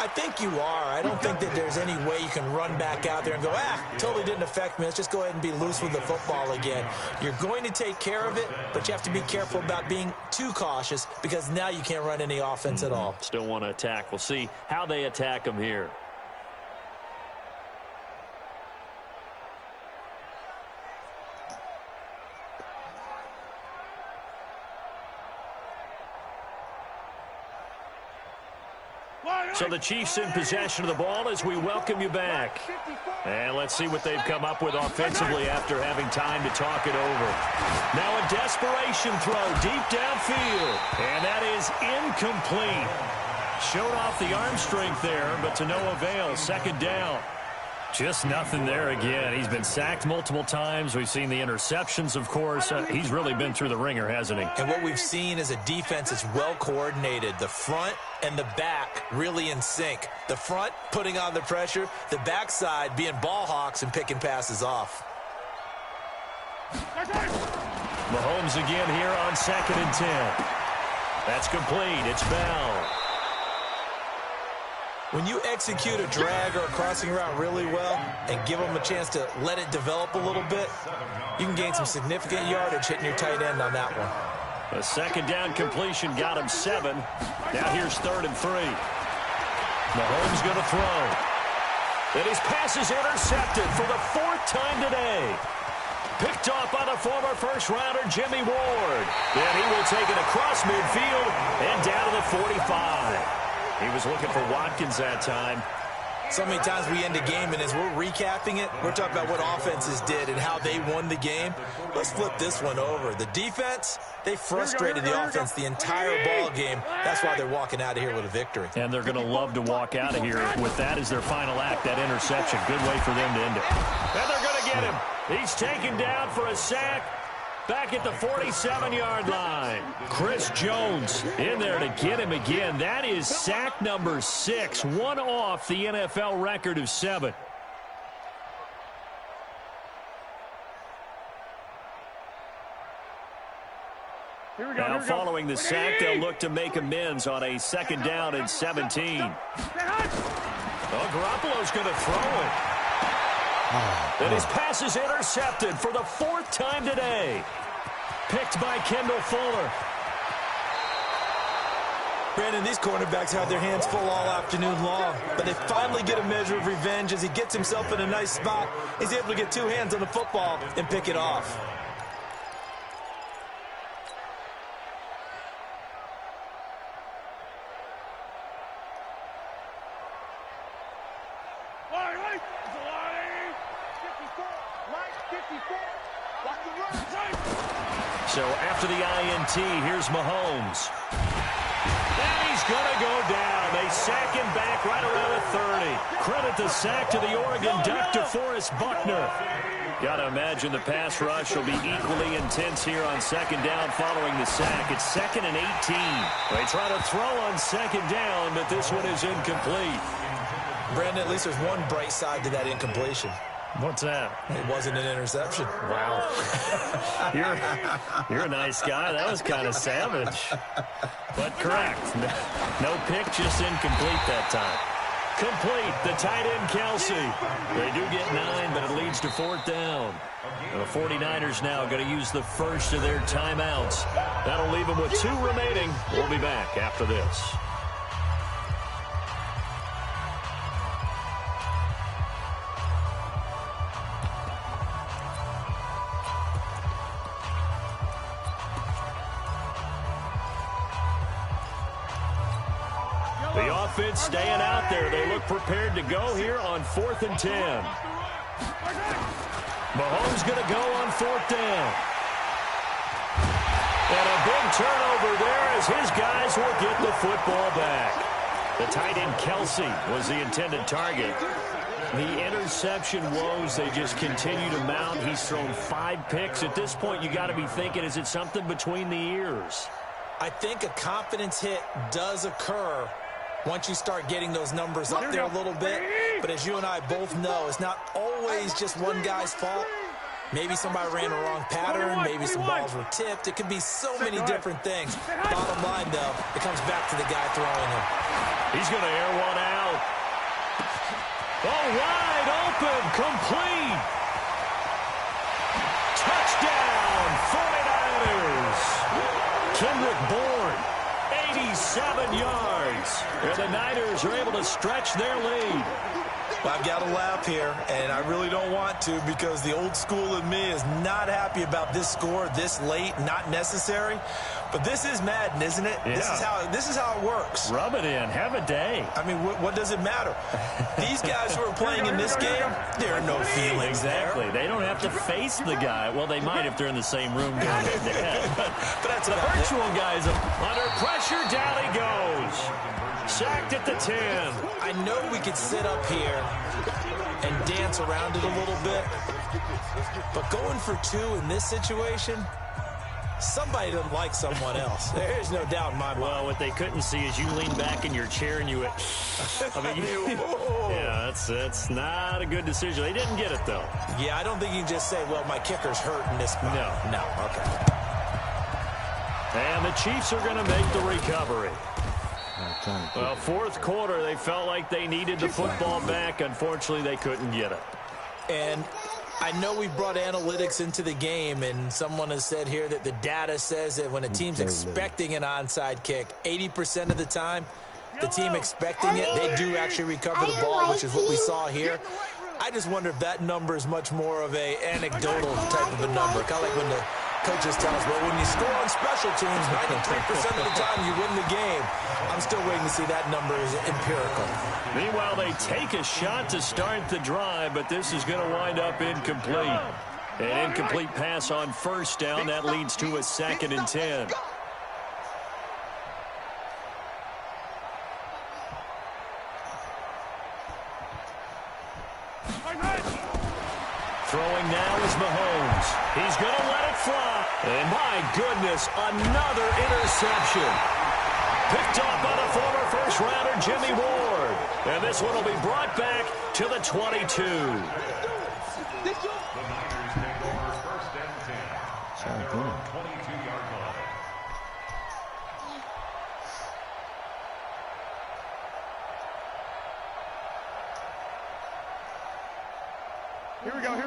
I think you are. I don't think that there's any way you can run back out there and go, totally didn't affect me. Let's just go ahead and be loose with the football again. You're going to take care of it, but you have to be careful about being too cautious because now you can't run any offense at all. Still want to attack. We'll see how they attack them here. So the Chiefs in possession of the ball as we welcome you back. And let's see what they've come up with offensively after having time to talk it over. Now a desperation throw deep downfield. And that is incomplete. Showed off the arm strength there, but to no avail. Second down. Just nothing there again. He's been sacked multiple times. We've seen the interceptions, of course. He's really been through the ringer, hasn't he? And what we've seen is a defense that's well coordinated. The front and the back really in sync. The front putting on the pressure. The backside being ball hawks and picking passes off. Mahomes again here on 2nd and 10. That's complete. It's Bell. When you execute a drag or a crossing route really well and give them a chance to let it develop a little bit, you can gain some significant yardage hitting your tight end on that one. A second down completion got him 7. Now here's 3rd and 3. Mahomes going to throw. And his pass is intercepted for the 4th time today. Picked off by the former first-rounder Jimmy Ward. Then he will take it across midfield and down to the 45. He was looking for Watkins that time. So many times we end a game, and as we're recapping it, we're talking about what offenses did and how they won the game. Let's flip this one over. The defense, they frustrated the offense the entire ball game. That's why they're walking out of here with a victory. And they're going to love to walk out of here with that as their final act, that interception. Good way for them to end it. And they're going to get him. He's taken down for a sack. Back at the 47-yard line. Chris Jones in there to get him again. That is sack number 6, one off the NFL record of 7. Now following the sack, they'll look to make amends on a 2nd down and 17. Well, Garoppolo's going to throw it. And his pass is intercepted for the 4th time today. Picked by Kendall Fuller. Brandon, these cornerbacks had their hands full all afternoon long, but they finally get a measure of revenge as he gets himself in a nice spot. He's able to get 2 hands on the football and pick it off. So after the INT, here's Mahomes. And he's going to go down. They sack him back right around the 30. Credit the sack to the Oregon Duck, DeForest Buckner. Got to imagine the pass rush will be equally intense here on 2nd down following the sack. It's 2nd and 18. They try to throw on 2nd down, but this one is incomplete. Brandon, at least there's one bright side to that incompletion. What's that? It wasn't an interception. Wow. You're a nice guy. That was kind of savage. But correct. No pick, just incomplete that time. Complete, the tight end, Kelsey. They do get 9, but it leads to 4th down. The 49ers now going to use the first of their timeouts. That'll leave them with 2 remaining. We'll be back after this. The offense staying out there. They look prepared to go here on 4th and 10. Mahomes going to go on 4th down. And a big turnover there as his guys will get the football back. The tight end Kelsey was the intended target. The interception woes, they just continue to mount. He's thrown 5 picks. At this point, you got to be thinking, is it something between the ears? I think a confidence hit does occur once you start getting those numbers up there a little bit. But as you and I both know, it's not always just one guy's fault. Maybe somebody ran a wrong pattern. Maybe some balls were tipped. It could be so many different things. Bottom line, though, it comes back to the guy throwing him. He's going to air one out. Oh, wide open, complete. Touchdown, 49ers. Kendrick Bourne, 87 yards. And the Niners are able to stretch their lead. Well, I've got to laugh here, and I really don't want to because the old school in me is not happy about this score this late, not necessary. But this is Madden, isn't it? Yeah. This is how it works. Rub it in. Have a day. I mean, what does it matter? These guys who are playing in this game, there are no feelings Exactly. there. They don't have to face the guy. Well, they might if they're in the same room going head-to-head. But that's the virtual guys under pressure. Down he goes. Sacked at the 10. I know we could sit up here and dance around it a little bit, but going for 2 in this situation, somebody doesn't like someone else. There's no doubt in my mind. Well, what they couldn't see is you lean back in your chair and you went, I mean, yeah, that's not a good decision. They didn't get it, though. Yeah, I don't think you can just say, well, my kicker's hurt in this spot. No, okay. And the Chiefs are going to make the recovery. Well, 4th quarter, they felt like they needed the football back. Unfortunately, they couldn't get it. And I know we brought analytics into the game, and someone has said here that the data says that when a team's expecting an onside kick, 80% of the time, the team expecting it, they do actually recover the ball, which is what we saw here. I just wonder if that number is much more of an anecdotal type of a number, kind of like when the coaches tell us, well, when you score on special teams, 93% of the time you win the game. I'm still waiting to see that number is empirical. Meanwhile, they take a shot to start the drive, but this is going to wind up incomplete. An incomplete pass on 1st down. That leads to a 2nd and 10. Throwing now is Mahomes. He's going to let it fly. And my goodness, another interception. Picked off by the former first-rounder Jimmy Ward. And this one will be brought back to the 22. The Niners take over 1st and 10 at their own 22-yard line.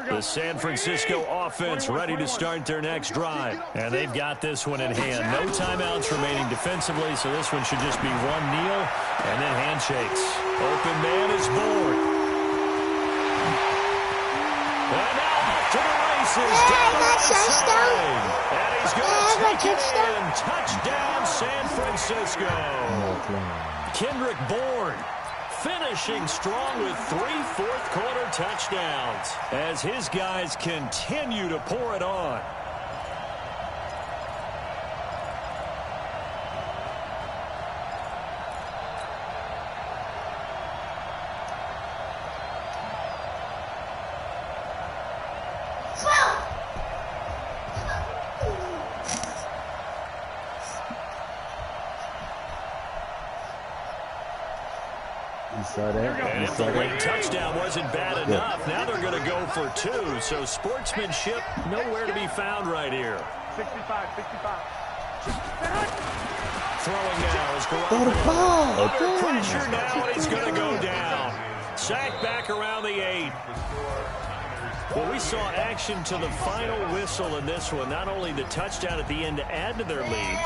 The San Francisco offense ready to start their next drive. And they've got this one in hand. No timeouts remaining defensively, so this one should just be one kneel and then handshakes. Open man is Bourne. And now off to the races. Down the outside. And he's going to take it in. Touchdown, San Francisco. Kendrick Bourne finishing strong with 3 fourth-quarter touchdowns as his guys continue to pour it on. And if the late touchdown wasn't bad enough, now they're going to go for 2. So sportsmanship nowhere to be found right here. 65. Throwing now is Throw the ball. under pressure now, and he's going to go down. Sacked back around the 8. Well, we saw action to the final whistle in this one. Not only the touchdown at the end to add to their lead,